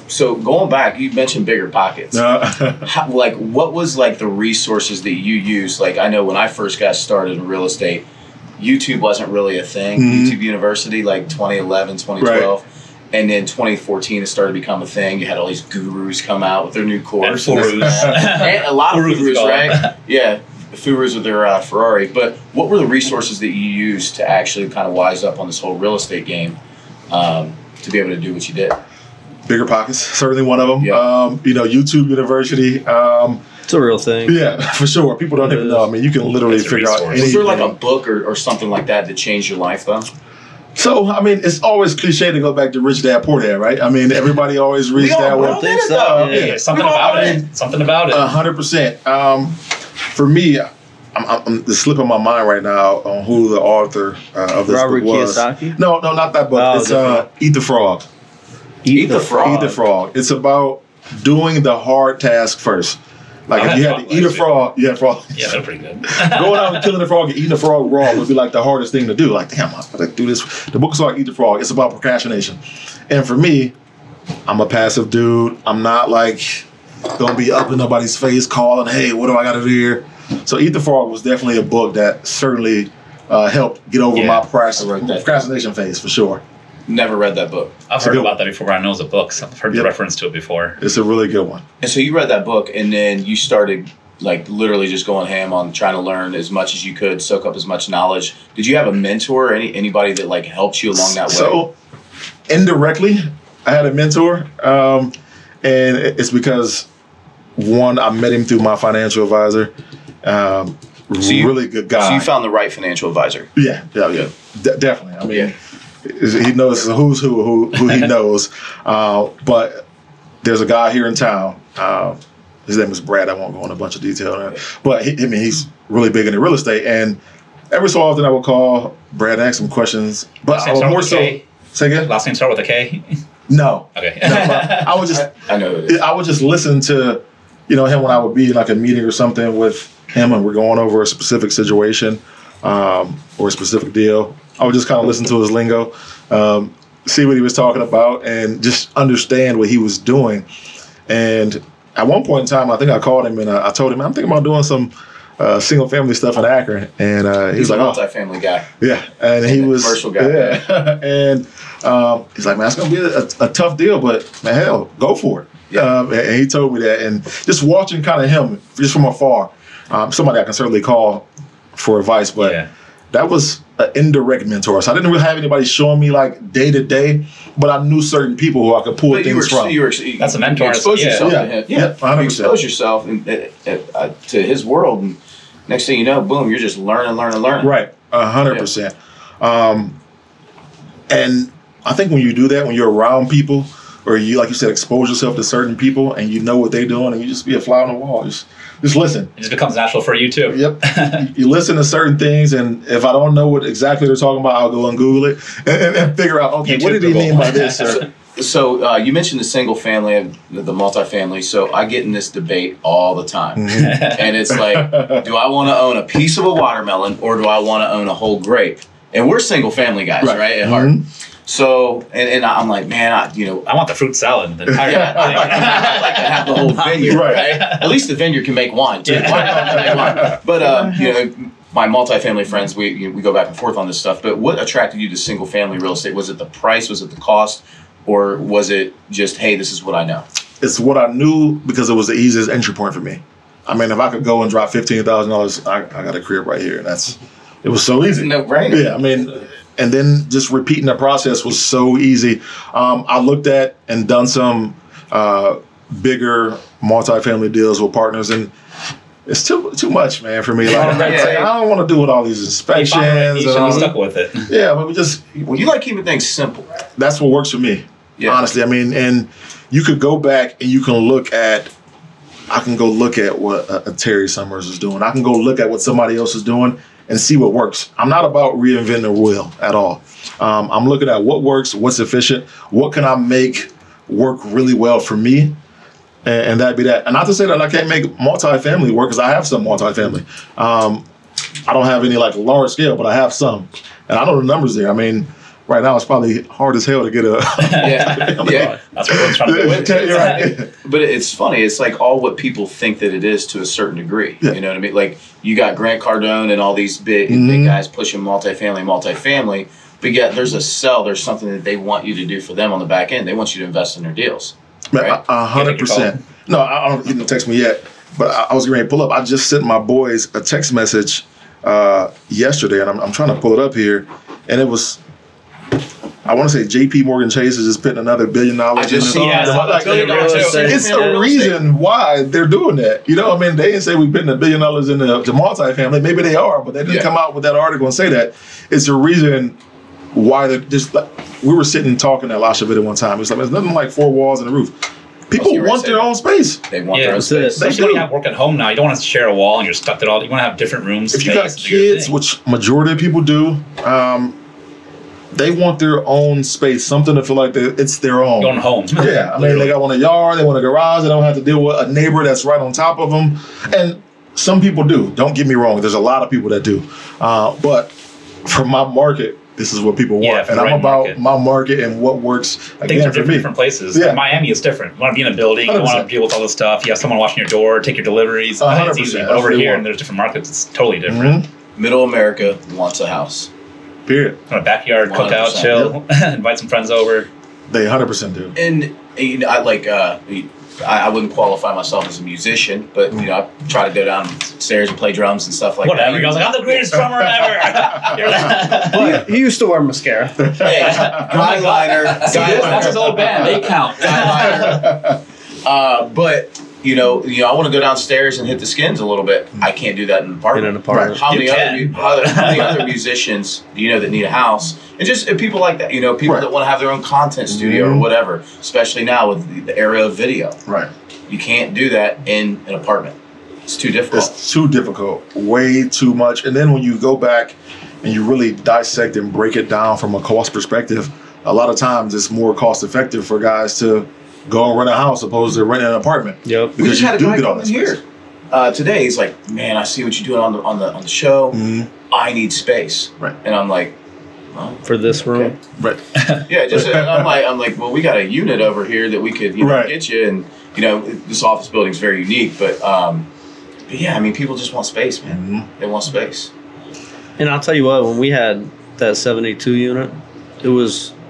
So going back, you mentioned bigger pockets. What was like the resources that you used? Like, I know when I first got started in real estate, YouTube wasn't really a thing. YouTube University, like 2011, 2012. Right. And then 2014, it started to become a thing. You had all these gurus come out with their new course. And gurus. And a lot of gurus, right? Yeah, the gurus with their Ferrari. But what were the resources that you used to actually kind of wise up on this whole real estate game to be able to do what you did? Bigger pockets, certainly one of them. Yeah. YouTube University. It's a real thing. Yeah, for sure. People don't even know. I mean, you can literally It's a figure out resource. anything. Was there like a book or something like that that changed your life, though? So, I mean, it's always cliche to go back to Rich Dad, Poor Dad, right? I mean, everybody always reads that all one. did it, though. Yeah, something about it. Something about it. 100%. For me, I'm just slipping my mind right now on who the author of this Robert book was. Kiyosaki? No, not that book. Oh, It's different. Eat the Frog. Eat the Frog. Eat the Frog. It's about doing the hard task first. Like I if you had had to eat a frog, you had frog. Yeah, they're pretty good. Going out and killing a frog and eating a frog raw would be like the hardest thing to do. Like, damn, I gotta do this. The book is called Eat the Frog. It's about procrastination. And for me, I'm a passive dude. I'm not like gonna be up in nobody's face calling, hey, what do I gotta do here? So Eat the Frog was definitely a book that certainly helped get over my procrastination phase for sure. Never read that book. I've heard about that before. I know it's a book. So I've heard the reference to it before. It's a really good one. And so you read that book, and then you started like literally just going ham on trying to learn as much as you could, soak up as much knowledge. Did you have a mentor or anybody that like helped you along that way? So indirectly, I had a mentor, and it's because one, I met him through my financial advisor. Really good guy. So you found the right financial advisor. Yeah. Definitely. I mean, he knows who's who he knows. But there's a guy here in town. His name is Brad. I won't go into a bunch of detail on that. But he's really big into real estate. And every so often I would call Brad and ask him questions. But I was more so. Say again? Last name start with a K? No. Okay. No, I would just. I know it is. I would just listen to, him when I would be in like a meeting or something with him, and we're going over a specific situation or a specific deal. I would just kind of listen to his lingo, see what he was talking about, and just understand what he was doing. And at one point in time, I think I called him and I told him, I'm thinking about doing some single family stuff in Akron. And he was like, a multi-family guy. Yeah. And he was commercial guy. Yeah. And he's like, man, it's going to be a tough deal, but man, hell, go for it. Yeah. And he told me that. And just watching kind of him just from afar, somebody I can certainly call for advice, but that was an indirect mentor. So I didn't really have anybody showing me like day to day, but I knew certain people who I could pull things from. That's a mentor. You expose yourself to him. Yeah, 100%. You expose yourself to his world, and next thing you know, boom, you're just learning. Right, 100%. And I think when you do that, when you're around people, or you, like you said, expose yourself to certain people, and you know what they're doing, and you just be a fly on the wall. Just listen. It just becomes natural for you too. Yep. You listen to certain things, and if I don't know what exactly they're talking about, I'll go and Google it and figure out, okay, what did he mean by this? So you mentioned the single family and the multifamily. So I get in this debate all the time. And it's like, do I want to own a piece of a watermelon or do I want to own a whole grape? And we're single family guys, right, at heart. So, and I'm like, man, I want the fruit salad. The entire thing. I'd like to have the whole vineyard, right? At least the vineyard can make wine, too. But, my multifamily friends, we go back and forth on this stuff. But what attracted you to single family real estate? Was it the price? Was it the cost? Or was it just, hey, this is what I know? It's what I knew because it was the easiest entry point for me. I mean, if I could go and drop $15,000, I got a crib right here. It was so easy. No brainer. Yeah, I mean, and then just repeating the process was so easy. I looked at and done some bigger multifamily deals with partners, and it's too much, man, for me. Like, I don't want to do with all these inspections. You stuck with it. Yeah, but you like keeping things simple. That's what works for me. Yeah. Honestly, I mean, and you could go back and you can I can go look at what Terry Summers is doing. I can go look at what somebody else is doing and see what works. I'm not about reinventing the wheel at all. I'm looking at what works, what's efficient, what can I make work really well for me, and that'd be that. And not to say that I can't make multifamily work, because I have some multifamily. I don't have any like large scale, but I have some, and I know the numbers there. I mean, right now it's probably hard as hell to get a. That's what I was trying to do with. You're right. But it's funny. It's like all what people think that it is to a certain degree. Yeah. You know what I mean? Like you got Grant Cardone and all these big guys pushing multifamily. But yet there's something that they want you to do for them on the back end. They want you to invest in their deals. Right? 100%. No, I don't even text me yet, but I was ready to pull up. I just sent my boys a text message yesterday, and I'm trying to pull it up here, and it was I want to say J.P. Morgan Chase is just putting another $1 billion. I just in see it. that. It's a reason why they're doing that. You know, I mean, they didn't say we're putting $1 billion into multifamily. Maybe they are, but they didn't come out with that article and say that. It's a reason why they're just like, we were sitting talking at La Chavita one time. It's like, there's nothing like 4 walls and a roof. People want their own space. They want their own space. Especially when you have work at home now. You don't want to share a wall and you're stuck at all. You want to have different rooms. If you got kids, which majority of people do, they want their own space, something to feel like it's their own. Going home. Yeah, I mean, they got one a yard, they want a garage, they don't have to deal with a neighbor that's right on top of them. And some people do. Don't get me wrong. There's a lot of people that do. But for my market, this is what people want. And I'm about my market and what works. Things are different in different places. Yeah. Miami is different. You want to be in a building, 100%. You want to deal with all this stuff. You have someone watching your door, take your deliveries. It's easy. But over here, and there's different markets, it's totally different. Mm-hmm. Middle America wants a house. Period. On a backyard, cookout, chill, invite some friends over. They 100% do. And you know, I wouldn't qualify myself as a musician, but you know, I try to go downstairs and play drums and stuff like that. Whatever. I was like, I'm the greatest drummer ever. He used to wear mascara. Hey, guy liner. That's his old band. They count. Guy liner. But you know, I want to go downstairs and hit the skins a little bit. I can't do that in an apartment. Right. How many other musicians do you know that need a house? And just people like that, you know, people that want to have their own content studio or whatever, especially now with the era of video. Right. You can't do that in an apartment. It's too difficult. It's too difficult. Way too much. And then when you go back and you really dissect and break it down from a cost perspective, a lot of times it's more cost effective for guys to go and rent a house opposed to renting an apartment. Yep. We just had a guy come in here today. He's like, "Man, I see what you're doing on the show. Mm-hmm. I need space." Right. And I'm like, for this room. Right. Yeah. Just I'm like, well, we got a unit over here that we could get you, and you know, this office building is very unique, but yeah, I mean, people just want space, man. Mm-hmm. They want space. And I'll tell you what, when we had that 72 unit,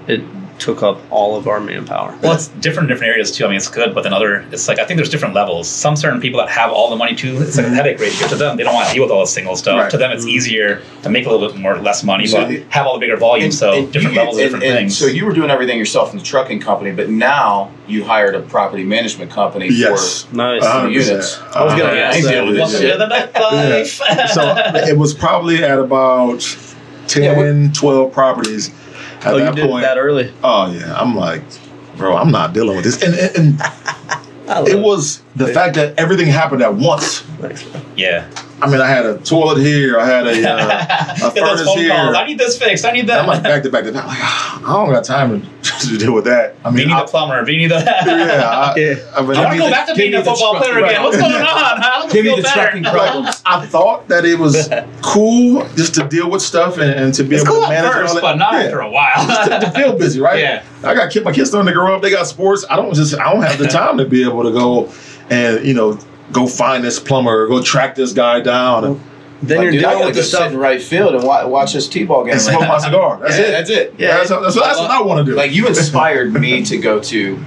it took up all of our manpower. Well, it's different in different areas too. I mean, it's good, but then it's like, I think there's different levels. Some certain people that have all the money too, it's like a headache ratio to them. They don't want to deal with all this single stuff. Right. To them, it's easier to make a little bit less money, but have all the bigger volume. So different levels, different things. So you were doing everything yourself in the trucking company, but now you hired a property management company for units. I was going to ask that. So it was probably at about 10, 12 properties. At you did it that early? Oh, yeah. I'm like, bro, I'm not dealing with this. And it was the fact that everything happened at once. Yeah. I mean, I had a toilet here. I had a furnace here. I need this fixed. I need that. I'm like back to back to back. Like, I don't got time to deal with that. I mean, Beanie the plumber. Beanie the... I want to go back to being a football player again. What's going on? Give me the trucking problems. I thought that it was cool just to deal with stuff and to be able to manage first, all that. But not after a while. to feel busy, right? Yeah. I got my kids starting to grow up. They got sports. I don't have the time to be able to go and go find this plumber or go track this guy down. Then you're dealing with the stuff in right field and watch this T-ball game. And smoke my cigar. That's it. Yeah, that's what I want to do. Like, you inspired me to go to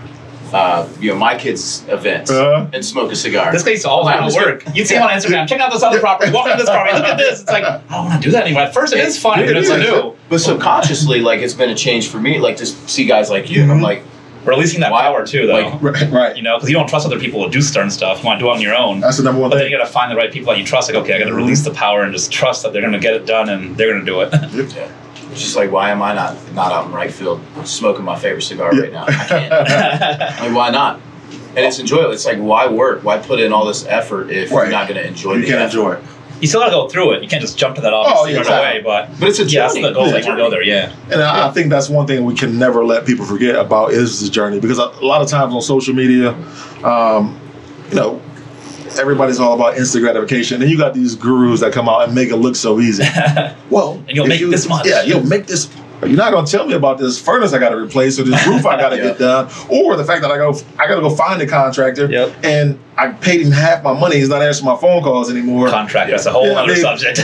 my kids' events and smoke a cigar. This guy's all out of work. You'd see him on Instagram. Check out this other property. Walk into this property. Look at this. It's like, I don't want to do that anymore. At first, it is funny, but it's new. But subconsciously, like, it's been a change for me. Like, to see guys like you, and I'm like, releasing that power too, though. Like, right. Because you don't trust other people to do certain stuff. You want to do it on your own. That's the number one thing. But thing. then you got to find the right people that you trust. Like, okay, I got to release the power and just trust that they're going to get it done and they're going to do it. Yeah. It's just like, why am I not out in right field smoking my favorite cigar right now? I can't. I mean, why not? And it's enjoyable. It's like, why work? Why put in all this effort if you're not going to enjoy it? You can't enjoy it. You still got to go through it. You can't just jump to that obviously right away. But it's a journey. That's the goal. Like, you go there, And I think that's one thing we can never let people forget about is the journey. Because a lot of times on social media, everybody's all about instant gratification. And you got these gurus that come out and make it look so easy. Well, and you'll make this much. Yeah, you'll make this. You're not going to tell me about this furnace I got to replace or this roof I got to get done, or the fact that I got to go find a contractor and I paid him half my money. He's not answering my phone calls ananymore. Contractor, that's a whole other subject.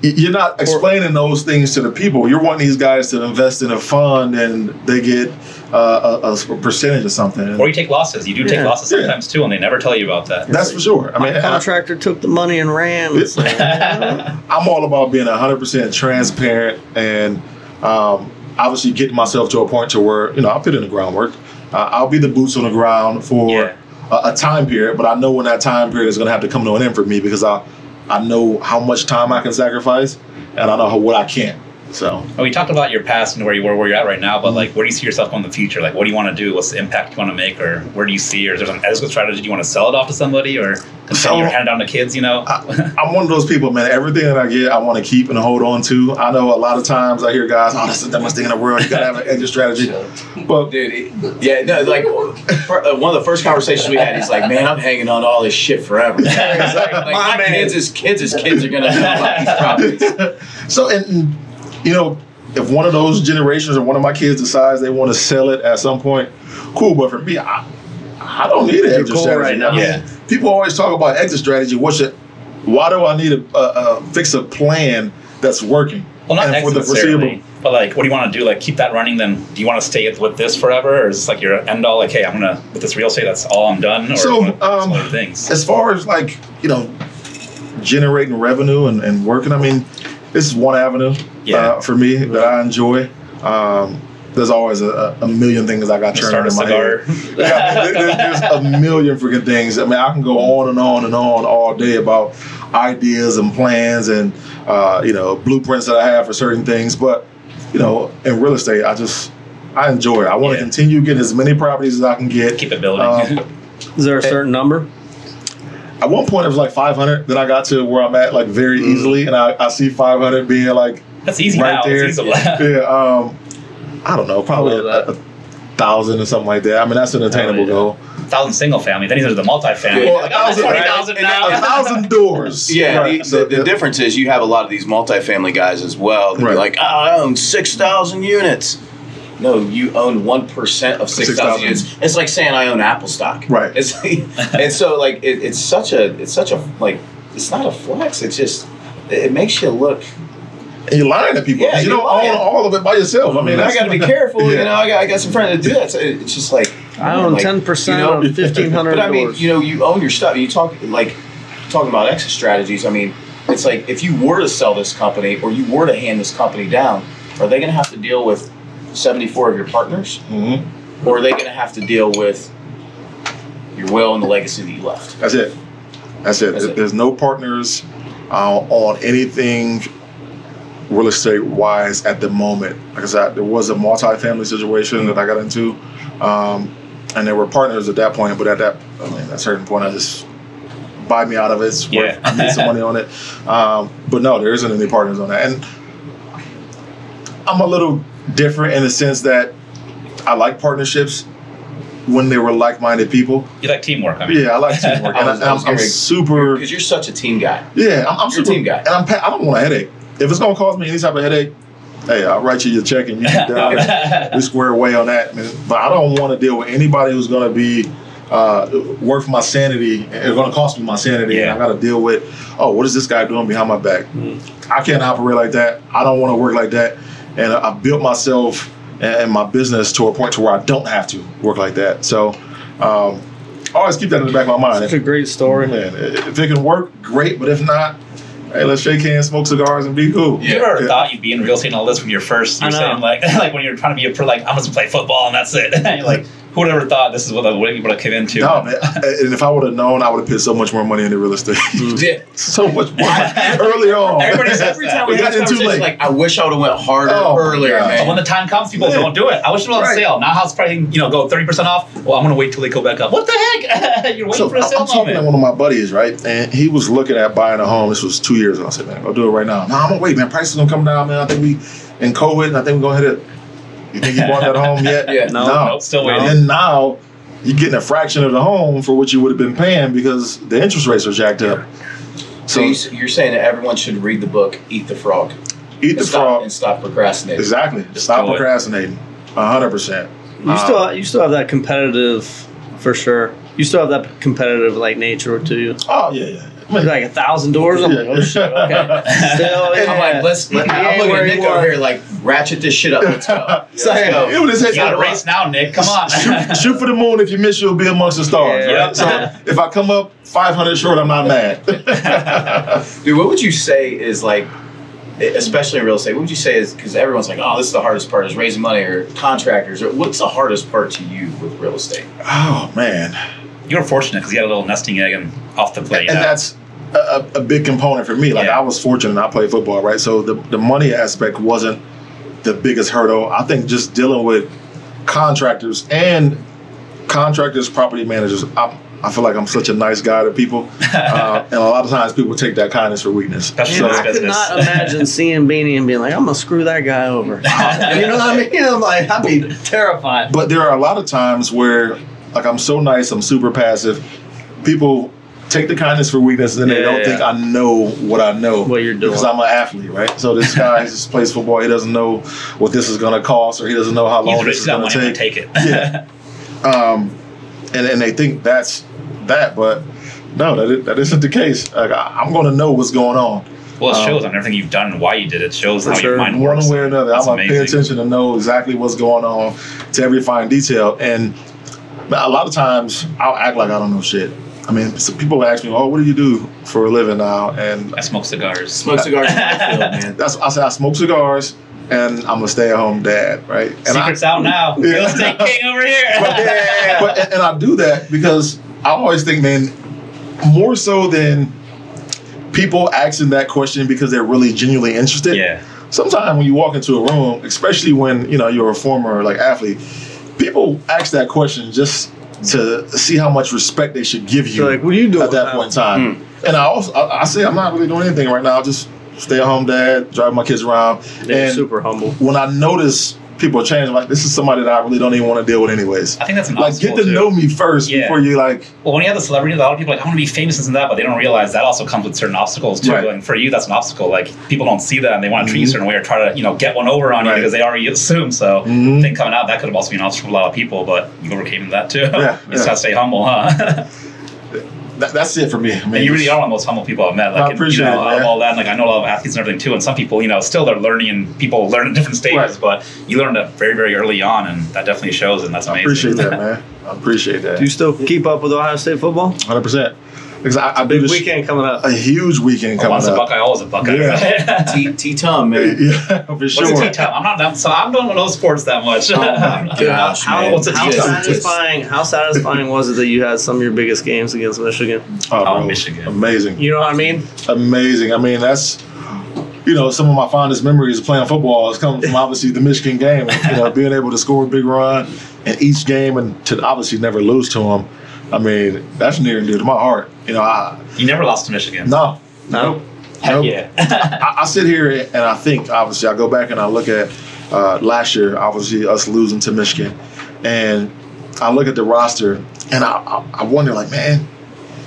You're not explaining those things to the people. You're wanting these guys to invest in a fund and they get a percentage or something. Or you take losses. You do take losses sometimes too, and they never tell you about that. That's for sure. I mean, my contractor took the money and ran. I'm all about being 100% transparent and obviously getting myself to a point to where, I'll put in the groundwork. I'll be the boots on the ground for a time period, but I know when that time period is going to have to come to an end for me because I know how much time I can sacrifice and I know what I can't. So, we talked about your past and where you were, where you're at right now, but like, where do you see yourself going in the future? Like, what do you want to do? What's the impact you want to make, or where do you see? Or is there an exit strategy? Do you want to sell it off to somebody, or continue your hand down to kids? I'm one of those people, man. Everything that I get, I want to keep and hold on to. I know a lot of times I hear guys, "Oh, that's the dumbest thing in the world. You gotta have an exit strategy." But dude, one of the first conversations we had, he's like, "Man, I'm hanging on to all this shit forever." It's like my kids are gonna know about these properties. So, and if one of those generations or one of my kids decides they want to sell it at some point, cool. But for me, I don't need an exit strategy. Right now. People always talk about exit strategy. Why do I need a fix a plan that's working? Well, not exit necessarily, but like, what do you want to do? Like, keep that running? Then, do you want to stay with this forever, or is this like your end all? Like, hey, I'm gonna with this real estate. That's all I'm done. Or some other things. As far as like generating revenue and working, I mean, this is one avenue for me that I enjoy. There's always a million things I got churning in my head. There's a million freaking things. I mean, I can go on and on and on all day about ideas and plans and blueprints that I have for certain things. But in real estate, I enjoy it. I want to continue getting as many properties as I can get. Keep it building. Is there a certain number? At one point, it was like 500. Then I got to where I'm at like very easily, and I see 500 being like that's easy right now. there. It's easy. I don't know, probably 1,000 or something like that. I mean, that's an attainable goal. 1,000 single family. Then there's the multifamily. Well, like, 20,000 now. 1,000 doors. Yeah, right. the difference is you have a lot of these multifamily guys as well. They're like, I own 6,000 units. No, you own 1% of 6,000 units. It's like saying I own Apple stock. Right. And so like it's such a like it's not a flex. It's just it makes you look. And you're lying to people because you don't own all of it by yourself. I mean, I got to be careful. I got some friends that do that. So it's just like I own 10% of 1,500 But I mean, doors. you own your stuff. You talking about exit strategies. I mean, it's like if you were to sell this company or you were to hand this company down, are they going to have to deal with 74 of your partners, or are they going to have to deal with your will and the legacy that you left? That's it. There's no partners on anything real estate wise at the moment. Like I said, there was a multi-family situation that I got into, and there were partners at that point. But at a certain point, I just buy me out of it. It's worth, I need some money on it. But no, there isn't any partners on that. And I'm a little different in the sense that I like partnerships when they were like-minded people. You like teamwork, I mean. Yeah, I like teamwork. And I'm super... Because you're such a team guy. Yeah, I'm super... a team guy. And I don't want a headache. If it's going to cause me any type of headache, hey, I'll write you your check and you get down. We square away on that. But I don't want to deal with anybody who's going to be worth my sanity. It's going to cost me my sanity. And I got to deal with, what is this guy doing behind my back? I can't operate like that. I don't want to work like that. And I've built myself and my business to a point to where I don't have to work like that. So I always keep that in the back of my mind. It's a great story. Man, if it can work, great. But if not, hey, let's shake hands, smoke cigars, and be cool. You ever thought you'd be in real estate and all this when you're first? You're saying like when you're trying to be a pro, like I'm just play football and that's it. And you're like, who would ever thought this is what you would have come into? No, man. And if I would have known, I would have put so much more money into real estate. So much more early on. Every time we got into it, like I wish I would have went harder earlier, man. But when the time comes, people don't do it. I wish it was on sale. Now house price, go 30% off. Well, I'm gonna wait till they go back up. What the heck? You're waiting for a sale I'm talking to one of my buddies, right? And he was looking at buying a home. This was 2 years ago. I said, man, go do it right now. No, I'm gonna wait, man. Prices gonna come down, man. I think we in COVID, and I think we're gonna hit it. You think you bought that home yet? No, still waiting. And now you're getting a fraction of the home for what you would have been paying because the interest rates are jacked up. So you're saying that everyone should read the book, Eat the Frog. Eat the Frog. And stop procrastinating. Exactly. Stop procrastinating. 100%. You still have that competitive, for sure. You still have that competitive nature to you. Oh, yeah. Like 1,000 doors. I'm like, oh shit. Okay. Still, I'm like, I'm looking at Nick over here like, ratchet this shit up. Let's go. Let's go. You got a race now, Nick. Come on. Shoot for the moon. If you miss, you'll be amongst the stars. Yeah. Right? So if I come up 500 short, I'm not mad. Dude, what would you say is like especially in real estate, what would you say is, because everyone's like, oh, this is the hardest part is raising money or contractors, or what's the hardest part to you with real estate? Oh, man. You were fortunate because you had a little nesting egg and off the plate. And that's a big component for me. Like, I was fortunate I played football, right? So the money aspect wasn't the biggest hurdle. I think just dealing with contractors, property managers, I feel like I'm such a nice guy to people. And a lot of times people take that kindness for weakness. So, I could not imagine seeing Beanie and being like, I'm going to screw that guy over. You know what I mean? I'm like, I'd be terrified. But there are a lot of times where, like, I'm so nice, I'm super passive. People take the kindness for weakness, and then they don't think I know what I know. What you're doing. Because I'm an athlete, right? So this guy just plays football. He doesn't know what this is going to cost, or he doesn't know how long this is going to take. It. Yeah. And they think that's that, but no, that isn't the case. Like, I'm going to know what's going on. Well, it shows on everything you've done and why you did it. It shows how your mind works. One way or another, That's I'm going to pay attention to know exactly what's going on to every fine detail. And a lot of times, I'll act like I don't know shit. I mean, so people ask me, "Oh, what do you do for a living now?" And I smoke cigars. Smoke cigars in my field, man. I say I smoke cigars, and I'm a stay-at-home dad, right? And Secret's out now. Real estate king over here. And I do that because I always think, man, more so than people asking that question because they're really genuinely interested. Yeah. Sometimes when you walk into a room, especially when you're a former athlete, people ask that question just to see how much respect they should give you. So, like, what are you doing at that point in time? And I say I'm not really doing anything right now. Just stay at home dad, drive my kids around. They're super humble. When I notice people change, I'm like, this is somebody that I really don't even want to deal with anyways. I think that's an like, obstacle. Get to know me first before you like. Well, when you have the celebrity, a lot of people are like, I want to be famous and that, but they don't realize that also comes with certain obstacles too. Right. And for you, that's an obstacle. Like, people don't see that and they want to treat you a certain way or try to, get one over on you because they already assume. So I think coming out, that could have also been an obstacle for a lot of people, but you overcame that too. Yeah, You just got to stay humble, huh? That's it for me. I mean, and you really are one of the most humble people I've met. Like, I appreciate it, out of all that, like, I know a lot of athletes and everything too, and some people, still they're learning, and people learn at different stages. Right. But you learned it very, very early on, and that definitely shows, and that's amazing. I appreciate that, man. I appreciate that. Do you still keep up with Ohio State football? 100%. Because I Big do weekend coming up. A huge weekend coming Once up. a Buckeye, always a Buckeye. Yeah. T-Tum, man. Yeah, for sure. What's a T-Tom? I'm not that, so I don't know sports that much. Oh my gosh, man. What's a T-Tom? How satisfying was it that you had some of your biggest games against Michigan? Oh, bro. Michigan. Amazing. You know what I mean? Amazing. I mean, that's, some of my fondest memories of playing football has come from obviously the Michigan game. Being able to score a big run in each game and to obviously never lose to them. I mean, that's near and dear to my heart. You never lost to Michigan. No. Heck yeah. I sit here and I think, obviously, I go back and I look at last year, obviously, us losing to Michigan. And I look at the roster and I wonder, like, man,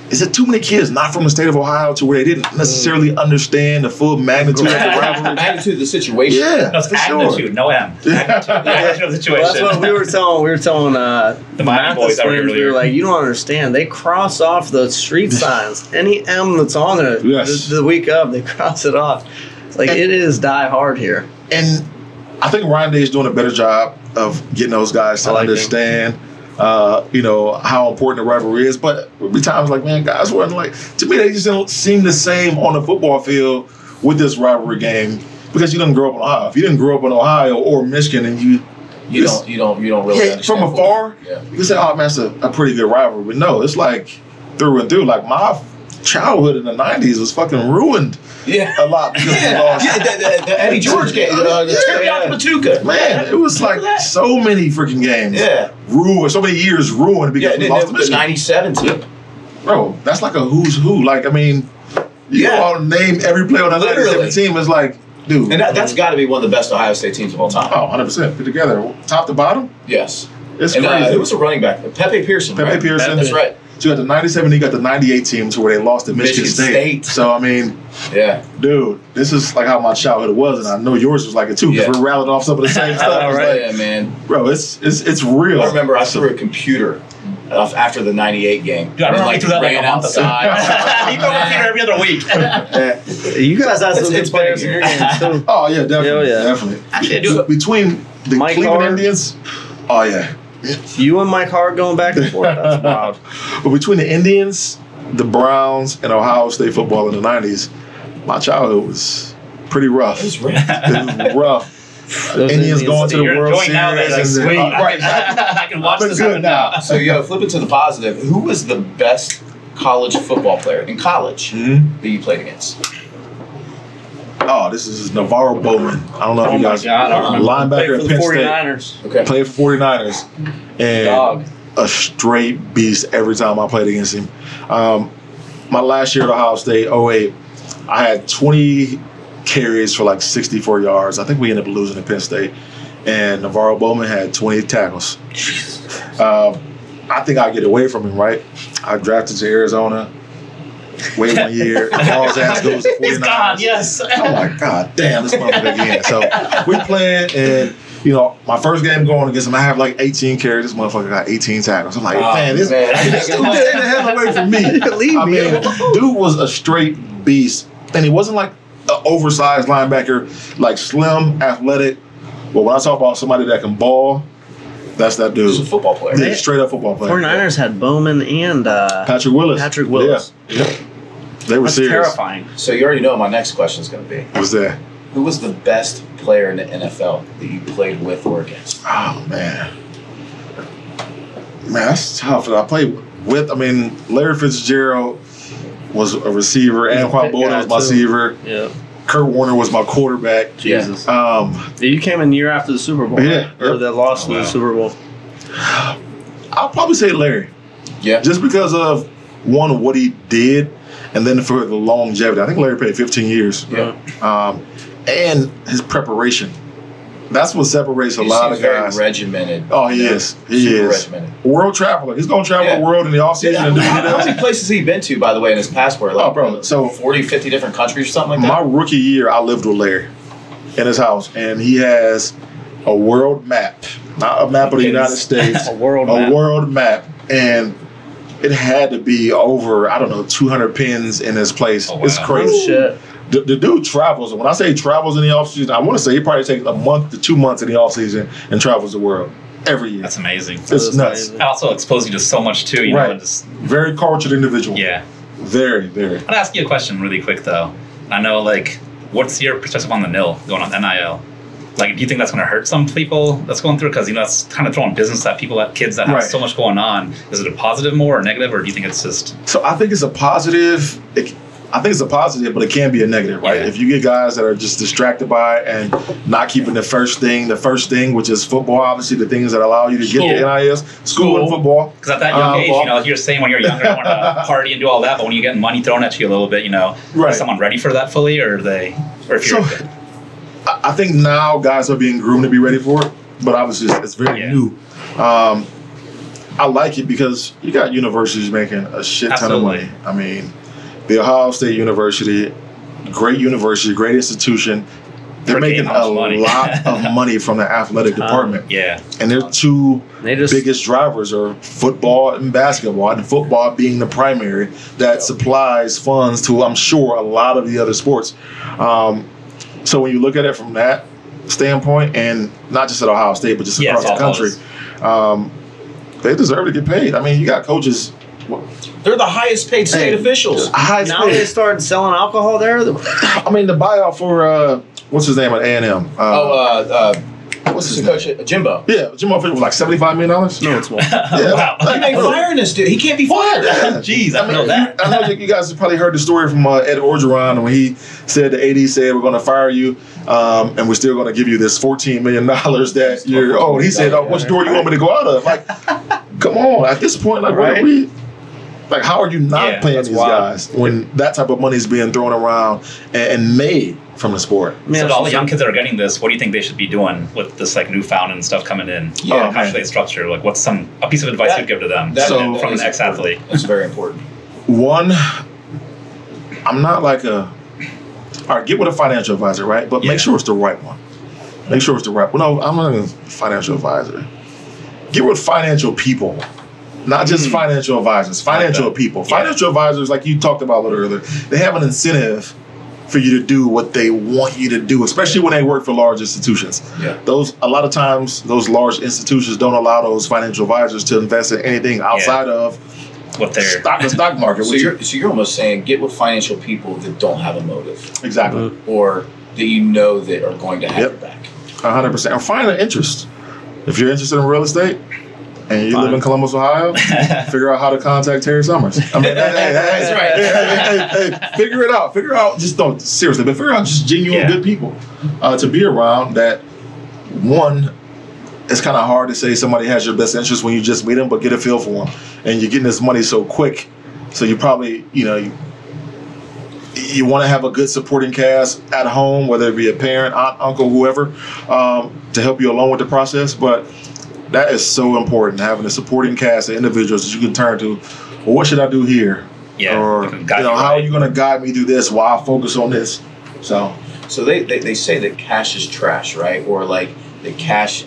is it too many kids not from the state of Ohio to where they didn't necessarily understand the full magnitude of the rivalry? Magnitude of the situation. Yeah, No, it's for magnitude, sure. no M. Magnitude of the situation. Well, that's what we were telling the Miami boys out we earlier. were like, you don't understand. They cross off the street signs. Any M that's on there, Yes. the week of, they cross it off. It's like, it is die hard here. And I think Ryan Day is doing a better job of getting those guys to understand, how important the rivalry is. But there'll be times like, man, guys weren't like, to me, they just don't seem the same on the football field with this rivalry game because you didn't grow up in Ohio. If you didn't grow up in Ohio or Michigan and you don't really understand from afar, yeah. you can say, oh, man, that's a pretty good rivalry. But no, it's like through and through. Like, my childhood in the 90s was fucking ruined a lot because we lost. The Eddie George game, the Teriyaki Matuka. Man, it was like so many freaking games. Yeah. Ruined, so many years ruined because we lost to the Michigan. 97 too. Bro, that's like a who's who. Like, I mean, you go out and name every player on that 97 team. It's like, dude. And that's got to be one of the best Ohio State teams of all time. Oh, 100%. Put together. Top to bottom? Yes. It's and crazy. It was a running back. Pepe Pearson. Pepe Pearson. That's right. So you got the 97, you got the 98 team to where they lost to Michigan State. So, I mean, dude, this is like how my childhood was, and I know yours was like it too, because we're rattled off some of the same stuff. Right, yeah, man. Bro, it's real. I remember I threw a computer after the 98 game. Dude, I remember you threw that like a month outside. You throw a computer every other week. You guys had some good players in your games too. Oh, yeah, definitely. Yeah. Definitely. Actually, I do. Between the Mike Cleveland Hart. Indians, oh, yeah. You and Mike Hart going back and forth. That's wild. But between the Indians, the Browns, and Ohio State football in the 90s, my childhood was pretty rough. It's rough. It was rough. Indians going to the World Series. Now that, like, sweet. Right. I can watch this good now. So, flip it to the positive. Who was the best college football player in college that you played against? Oh, this is Navarro Bowman. I don't know if you guys linebacker at Penn State. 49ers. Okay. Played for 49ers. And Dog. a straight beast every time I played against him. My last year at Ohio State, 08, I had 20 carries for like 64 yards. I think we ended up losing to Penn State. And Navarro Bowman had 20 tackles. I think I get away from him, right? I drafted to Arizona. Wait 1 year. Ball's ass goes to 49ers. He's gone, yes. I'm like, God damn, this motherfucker again. So we playing, and my first game going against him, I have like 18 carries. This motherfucker got 18 tackles. I'm like, this dude ain't the hell away from me. Leave me. Dude was a straight beast, and he wasn't like an oversized linebacker, like slim, athletic. But when I talk about somebody that can ball, that's that dude. He's a football player. Yeah, straight up football player. 49ers had Bowman and Patrick Willis. Yeah. They were That's serious. terrifying. So you already know what my next question is going to be. What's that? Who was the best player in the NFL that you played with or against? Oh, man. Man, that's tough. I played with, Larry Fitzgerald was a receiver. Anquan Bolden was my receiver. Yeah. Kurt Warner was my quarterback. Jesus. Yeah. You came in the year after the Super Bowl. Yeah. Right? Or that lost in the Super Bowl. I'll probably say Larry. Yeah. Just because of, one, what he did, and then for the longevity. I think Larry played 15 years. Yeah. And his preparation. That's what separates a lot of guys. Very regimented. Oh, he is. He Super is. regimented. World traveler. He's going to travel the world in the offseason. How many places has he been to, by the way, in his passport? Like, bro. So 40, 50 different countries or something like that? My rookie year, I lived with Larry in his house, and he has a world map. Not a map of the United States. A world map. And it had to be over, 200 pins in his place. Oh, wow. It's crazy. Oh, shit. The dude travels. And when I say travels in the offseason, I want to say he probably takes a month to 2 months in the offseason and travels the world every year. That's amazing. It's nuts. It also exposes you to so much, too. You know, and just, very cultured individual. yeah. Very, very. I'd ask you a question really quick, though. I know, what's your perspective on the NIL, going on NIL? Do you think that's going to hurt some people that's going through? Because, that's kind of throwing business at people, at kids that have so much going on. Is it a positive more or negative, or do you think it's just... So I think it's a positive. I think it's a positive, but it can be a negative, right? Yeah. If you get guys that are just distracted by it and not keeping the first thing, which is football, obviously the things that allow you to get the NILs, school and football. Because at that young age, you're saying when you're younger, you want to party and do all that, but when you get money thrown at you a little bit, is someone ready for that fully, or if you're... I think now guys are being groomed to be ready for it, but obviously it's very new. I like it because you got universities making a shit ton of money. The Ohio State University, great university, great institution. They're making a lot of money from the athletic department. Yeah. And their two biggest drivers are football and basketball, and football being the primary that supplies funds to, I'm sure, a lot of the other sports. So when you look at it from that standpoint, and not just at Ohio State, but just across the country, they deserve to get paid. You got coaches. They're the highest paid state officials. Now they started selling alcohol there? The buyout for, what's his name at A&M? What's his name? Jimbo. Yeah, Jimbo was like $75 million. No, it's more. Wow. You ain't firing this dude. He can't be fired. Yeah. Jeez, I know that. I know you guys have probably heard the story from Ed Orgeron when he said the AD said we're going to fire you, and we're still going to give you this $14 million that you're. Oh, he said, which door you want me to go out of? Like, come on. At this point, what are we? Like, how are you not paying these guys when that type of money is being thrown around and made from the sport? So to all the young kids that are getting this, what do you think they should be doing with this found and stuff coming in? Yeah, how should they structure? What's a piece of advice you'd give to them from an ex-athlete? That's very important. One, I'm not all right, get with a financial advisor, right? But make sure it's the right one. Make sure it's the right one. No, I'm not a financial advisor. Get with financial people. Not just financial advisors, financial people. Financial advisors, like you talked about a little earlier, they have an incentive for you to do what they want you to do, especially when they work for large institutions. Yeah. A lot of times, those large institutions don't allow those financial advisors to invest in anything outside of what the stock market. So you're almost saying get with financial people that don't have a motive. Exactly. Or that you know that are going to have your back. 100%. And find an interest. If you're interested in real estate and you live in Columbus, Ohio, figure out how to contact Terry Summers. I mean, that's right. Hey, figure it out. Figure out, just don't, seriously, but figure out just genuine good people to be around that, one, it's kind of hard to say somebody has your best interest when you just meet them, but get a feel for them. And you're getting this money so quick, so you probably, you want to have a good supporting cast at home, whether it be a parent, aunt, uncle, whoever, to help you along with the process. But that is so important, having a supporting cast of individuals that you can turn to. Well, what should I do here? Yeah. Or how are you going to guide me through this while I focus on this? So they say that cash is trash, right? Or like that cash,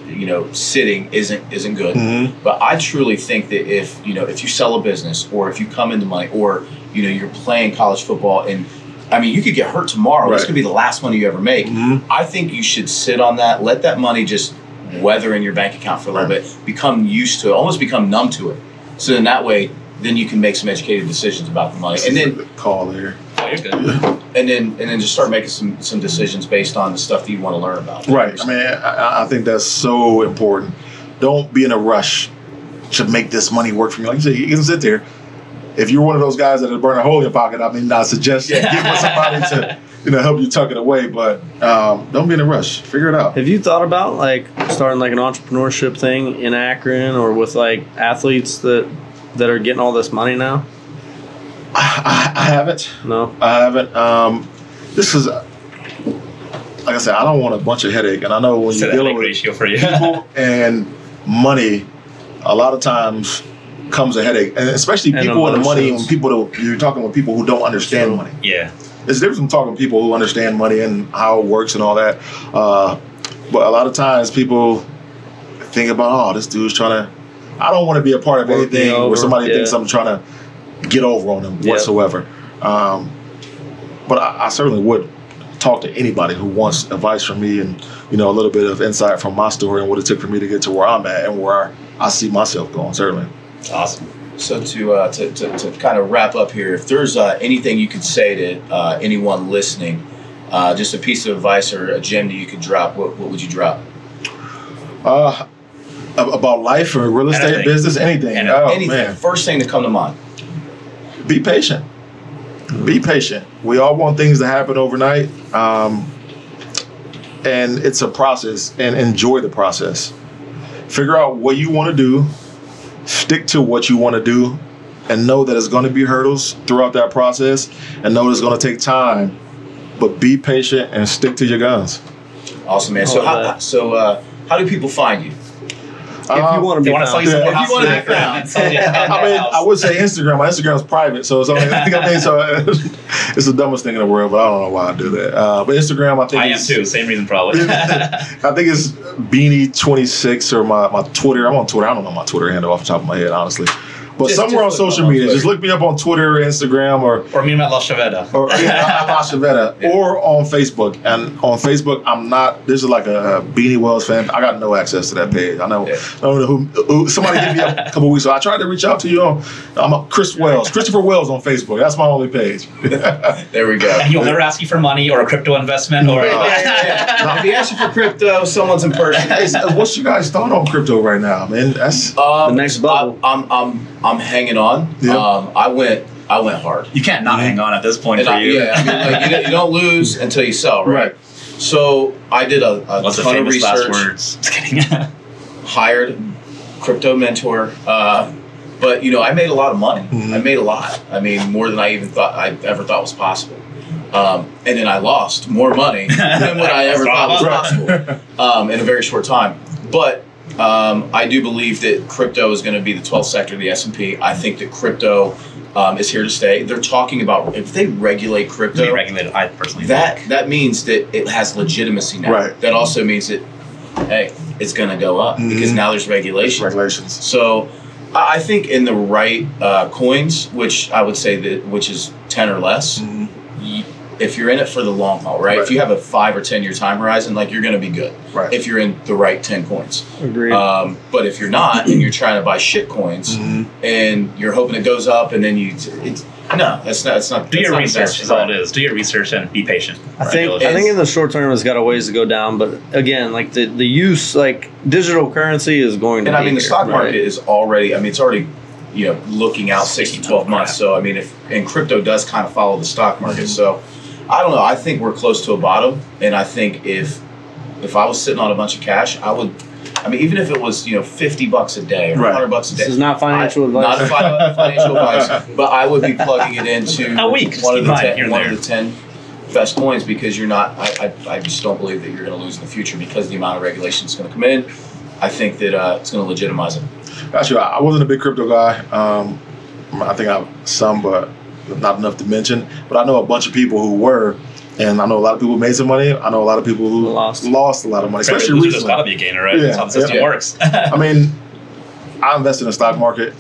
sitting isn't good. Mm-hmm. But I truly think that if you sell a business, or if you come into money, or you're playing college football, and you could get hurt tomorrow. Right. This could be the last money you ever make. Mm-hmm. I think you should sit on that, let that money just weather in your bank account for a little bit, become used to it, almost become numb to it. So then that way, then you can make some educated decisions about the money. And then call here. Oh, you're good. And then just start making some decisions based on the stuff that you want to learn about. Right. I think that's so important. Don't be in a rush to make this money work for you. Like you said, you can sit there. If you're one of those guys that burn a hole in your pocket, I suggest get with somebody to help you tuck it away. But don't be in a rush. Figure it out. Have you thought about starting an entrepreneurship thing in Akron, or with athletes that are getting all this money now? I haven't. No, I haven't. This is, like I said, I don't want a bunch of headache, and I know when you're dealing with ratio for you. people and money, a lot of times comes a headache, and especially people in the money. When you're talking with people who don't understand money. Yeah, there's a difference from talking to people who understand money and how it works and all that. But a lot of times people think about, this dude's trying to. I don't want to be a part of anything where somebody thinks I'm trying to get over on them whatsoever. But I certainly would talk to anybody who wants advice from me and a little bit of insight from my story and what it took for me to get to where I'm at and where I see myself going. Certainly. Awesome. So to kind of wrap up here, if there's anything you could say to anyone listening, just a piece of advice or a gem that you could drop, what would you drop? About life or real estate, business, anything. Anything. Man. First thing to come to mind. Be patient. Be patient. We all want things to happen overnight, and it's a process. And enjoy the process. Figure out what you want to do. Stick to what you want to do, and know that it's going to be hurdles throughout that process, and know it's going to take time. But be patient and stick to your guns. Awesome, man. So how do people find you? If you want to be found. If you want to be found. I would say Instagram. My Instagram's private, so it's only. It's the dumbest thing in the world, but I don't know why I do that. But Instagram, I think I am too. Same reason, probably. I think it's Beanie26 or my Twitter. I'm on Twitter. I don't know my Twitter handle off the top of my head, honestly. But somewhere on social media, just look me up on Twitter or Instagram or me at La Chaveta. Or La Chaveta, or on Facebook. And on Facebook, I'm not. This is like a Beanie Wells fan. I got no access to that page. I know. I don't know who. Somebody hit me up a couple weeks ago. I tried to reach out to you on. I'm a Christopher Wells on Facebook. That's my only page. There we go. He'll never ask you for money or a crypto investment or. If he asks you for crypto, someone's in person. What's your guys' thought on crypto right now, man? That's the next bubble. I'm hanging on. Yeah. I went hard. You can't not hang on at this point for you. Yeah, you don't lose until you sell, right? So I did a ton of research. Last words? Just kidding. Hired crypto mentor, but I made a lot of money. Mm-hmm. I made a lot. More than I ever thought was possible. And then I lost more money than what I ever thought was possible in a very short time. But I do believe that crypto is going to be the 12th sector of the S&P. I think that crypto is here to stay. They're talking about if they regulate crypto. They regulate it, I personally think. That means that it has legitimacy now. Right. That also means that, hey, it's going to go up because now there's regulations. So I think in the right coins, which I would say which is 10 or less, if you're in it for the long haul, right? If you have a 5 or 10 year time horizon, you're going to be good. Right. If you're in the right 10 coins. Agreed. But if you're not and you're trying to buy shit coins and you're hoping it goes up and then No, it's not. It's not. Do your research. investment. Is all it is. Do your research and be patient. I think in the short term it's got a ways to go down, but again, like the use, like digital currency is going to. And I mean, the stock market right? is already. I mean, it's already, looking out 6 to 12 months. So I mean, and crypto does kind of follow the stock market. So I don't know. I think we're close to a bottom, and I think if I was sitting on a bunch of cash, I would. I mean, even if it was $50 a day or $100 a day. This is not financial advice. Not financial advice, but I would be plugging it into a week. one of the 10 best coins because you're not. I just don't believe that you're going to lose in the future because the amount of regulation that's going to come in. I think that it's going to legitimize it. Actually, I wasn't a big crypto guy. I think I have some, but not enough to mention. But I know a bunch of people who were. And I know a lot of people who made some money. I know a lot of people who lost a lot of money, especially recently. There's got to be a gainer, right? Yeah. That's how the system works. I mean, I invest in the stock market.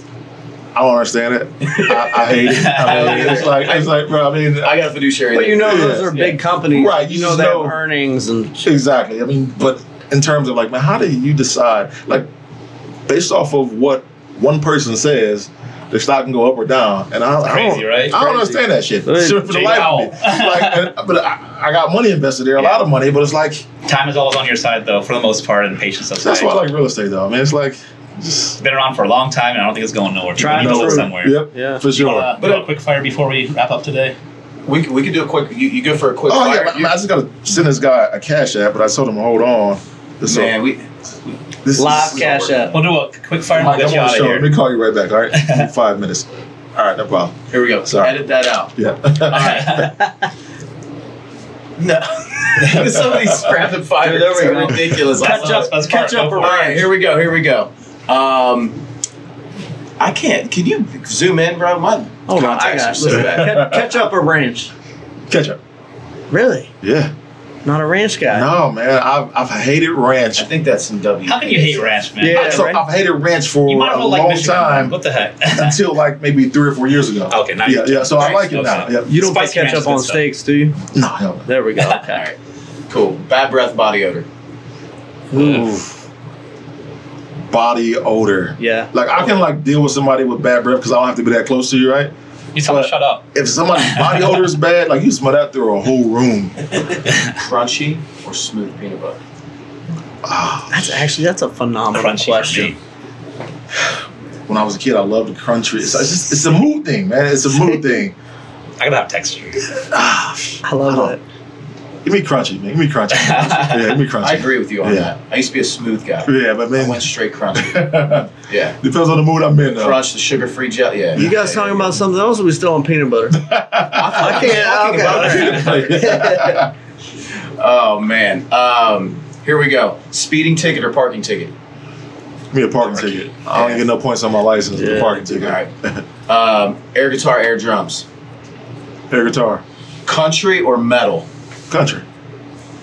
I don't understand it. I hate it. I mean, it's like, bro. I mean, I got a fiduciary. But those are big companies, right? You know, they have earnings and exactly. I mean, but in terms of like, man, how do you decide? Like, based off of what one person says. The stock can go up or down, and I don't understand that shit. For the life of me. But I got money invested there, a lot of money. But it's like time is always on your side, though, for the most part, and patience. That's why I like real estate, though. I mean, it's like it's been around for a long time, and I don't think it's going nowhere. Try to go somewhere. Yep, yeah, for sure. But a quick fire before we wrap up today. We could do a quick. You go for a quick fire? Yeah, I just gotta send this guy a cash app, but I told him to hold on. Man, this live cash app. We'll do a quick fire and we'll get you out of here. Let me call you right back, all right? 5 minutes. All right, no problem. Here we go. Sorry. Edit that out. Yeah. All right. No. Some of these rapid fires are ridiculous. Catch up. All right, here we go. I can't. Can you zoom in, bro? My hold on, I got so bad. Ketchup or ranch? Ketchup. Really? Yeah. Not a ranch guy. No, man. I've hated ranch. I think that's some W. How can you hate ranch, man? Yeah, I've hated ranch for a long time. What the heck? Until like maybe 3 or 4 years ago. Okay, now yeah. So I like it now. Yeah. You don't put ketchup on steaks, do you? No, hell no. There we go. Okay. All right. Cool. Bad breath, body odor. Oof. Body odor. Yeah. Like I can like deal with somebody with bad breath because I don't have to be that close to you, right? You tell them to shut up. If somebody's body odor is bad, like you smell that through a whole room. Crunchy or smooth peanut butter? That's a phenomenal question. When I was a kid, I loved the crunchy. It's a mood thing, man. It's a mood thing. I gotta have texture. I love it. Give me crunchy, man. Give me crunchy. Yeah, give me crunchy. I agree with you on that. I used to be a smooth guy. Yeah, but man, I went straight crunchy. Yeah. Depends on the mood I'm in, though. Crunch, the sugar-free gel. Yeah. You guys talking about something else, or we still on peanut butter? I can't. Oh man. Here we go. Speeding ticket or parking ticket? Give me a parking ticket. I don't get no points on my license for a parking ticket. All right. Air guitar, air drums. Air guitar. Country or metal? Country.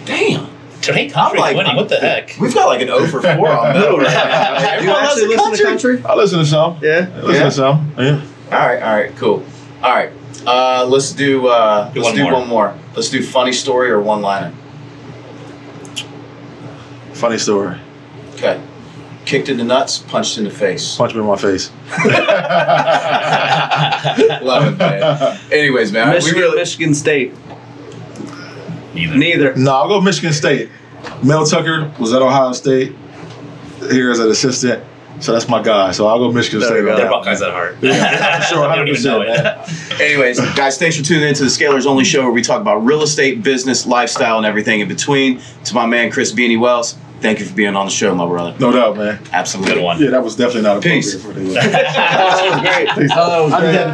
Damn. Today country winning. What the heck? We've got like an 0 for 4 on metal right now. Do you actually listen to country? I listen to some. Yeah. Listen to some. Yeah. All right. Cool. All right. Let's do one more. Let's do funny story or one-liner. Funny story. Okay. Kicked in the nuts, punched in the face. Punch me in my face. Love it, man. Anyways, man. Michigan State. Neither. No, I'll go Michigan State. Mel Tucker was at Ohio State here as an assistant. So that's my guy. So I'll go Michigan State. They're Buckeyes at heart. Yeah, sure, 100%. You don't even know it. Man. Anyways, guys, thanks for tuning in to the Scalers Only Show, where we talk about real estate, business, lifestyle, and everything in between. To my man, Chris Beanie Wells, thank you for being on the show, my brother. No doubt, man. Absolutely. Good one. Yeah, that was definitely not appropriate Peace. for the That was great. Peace. Oh, that was great.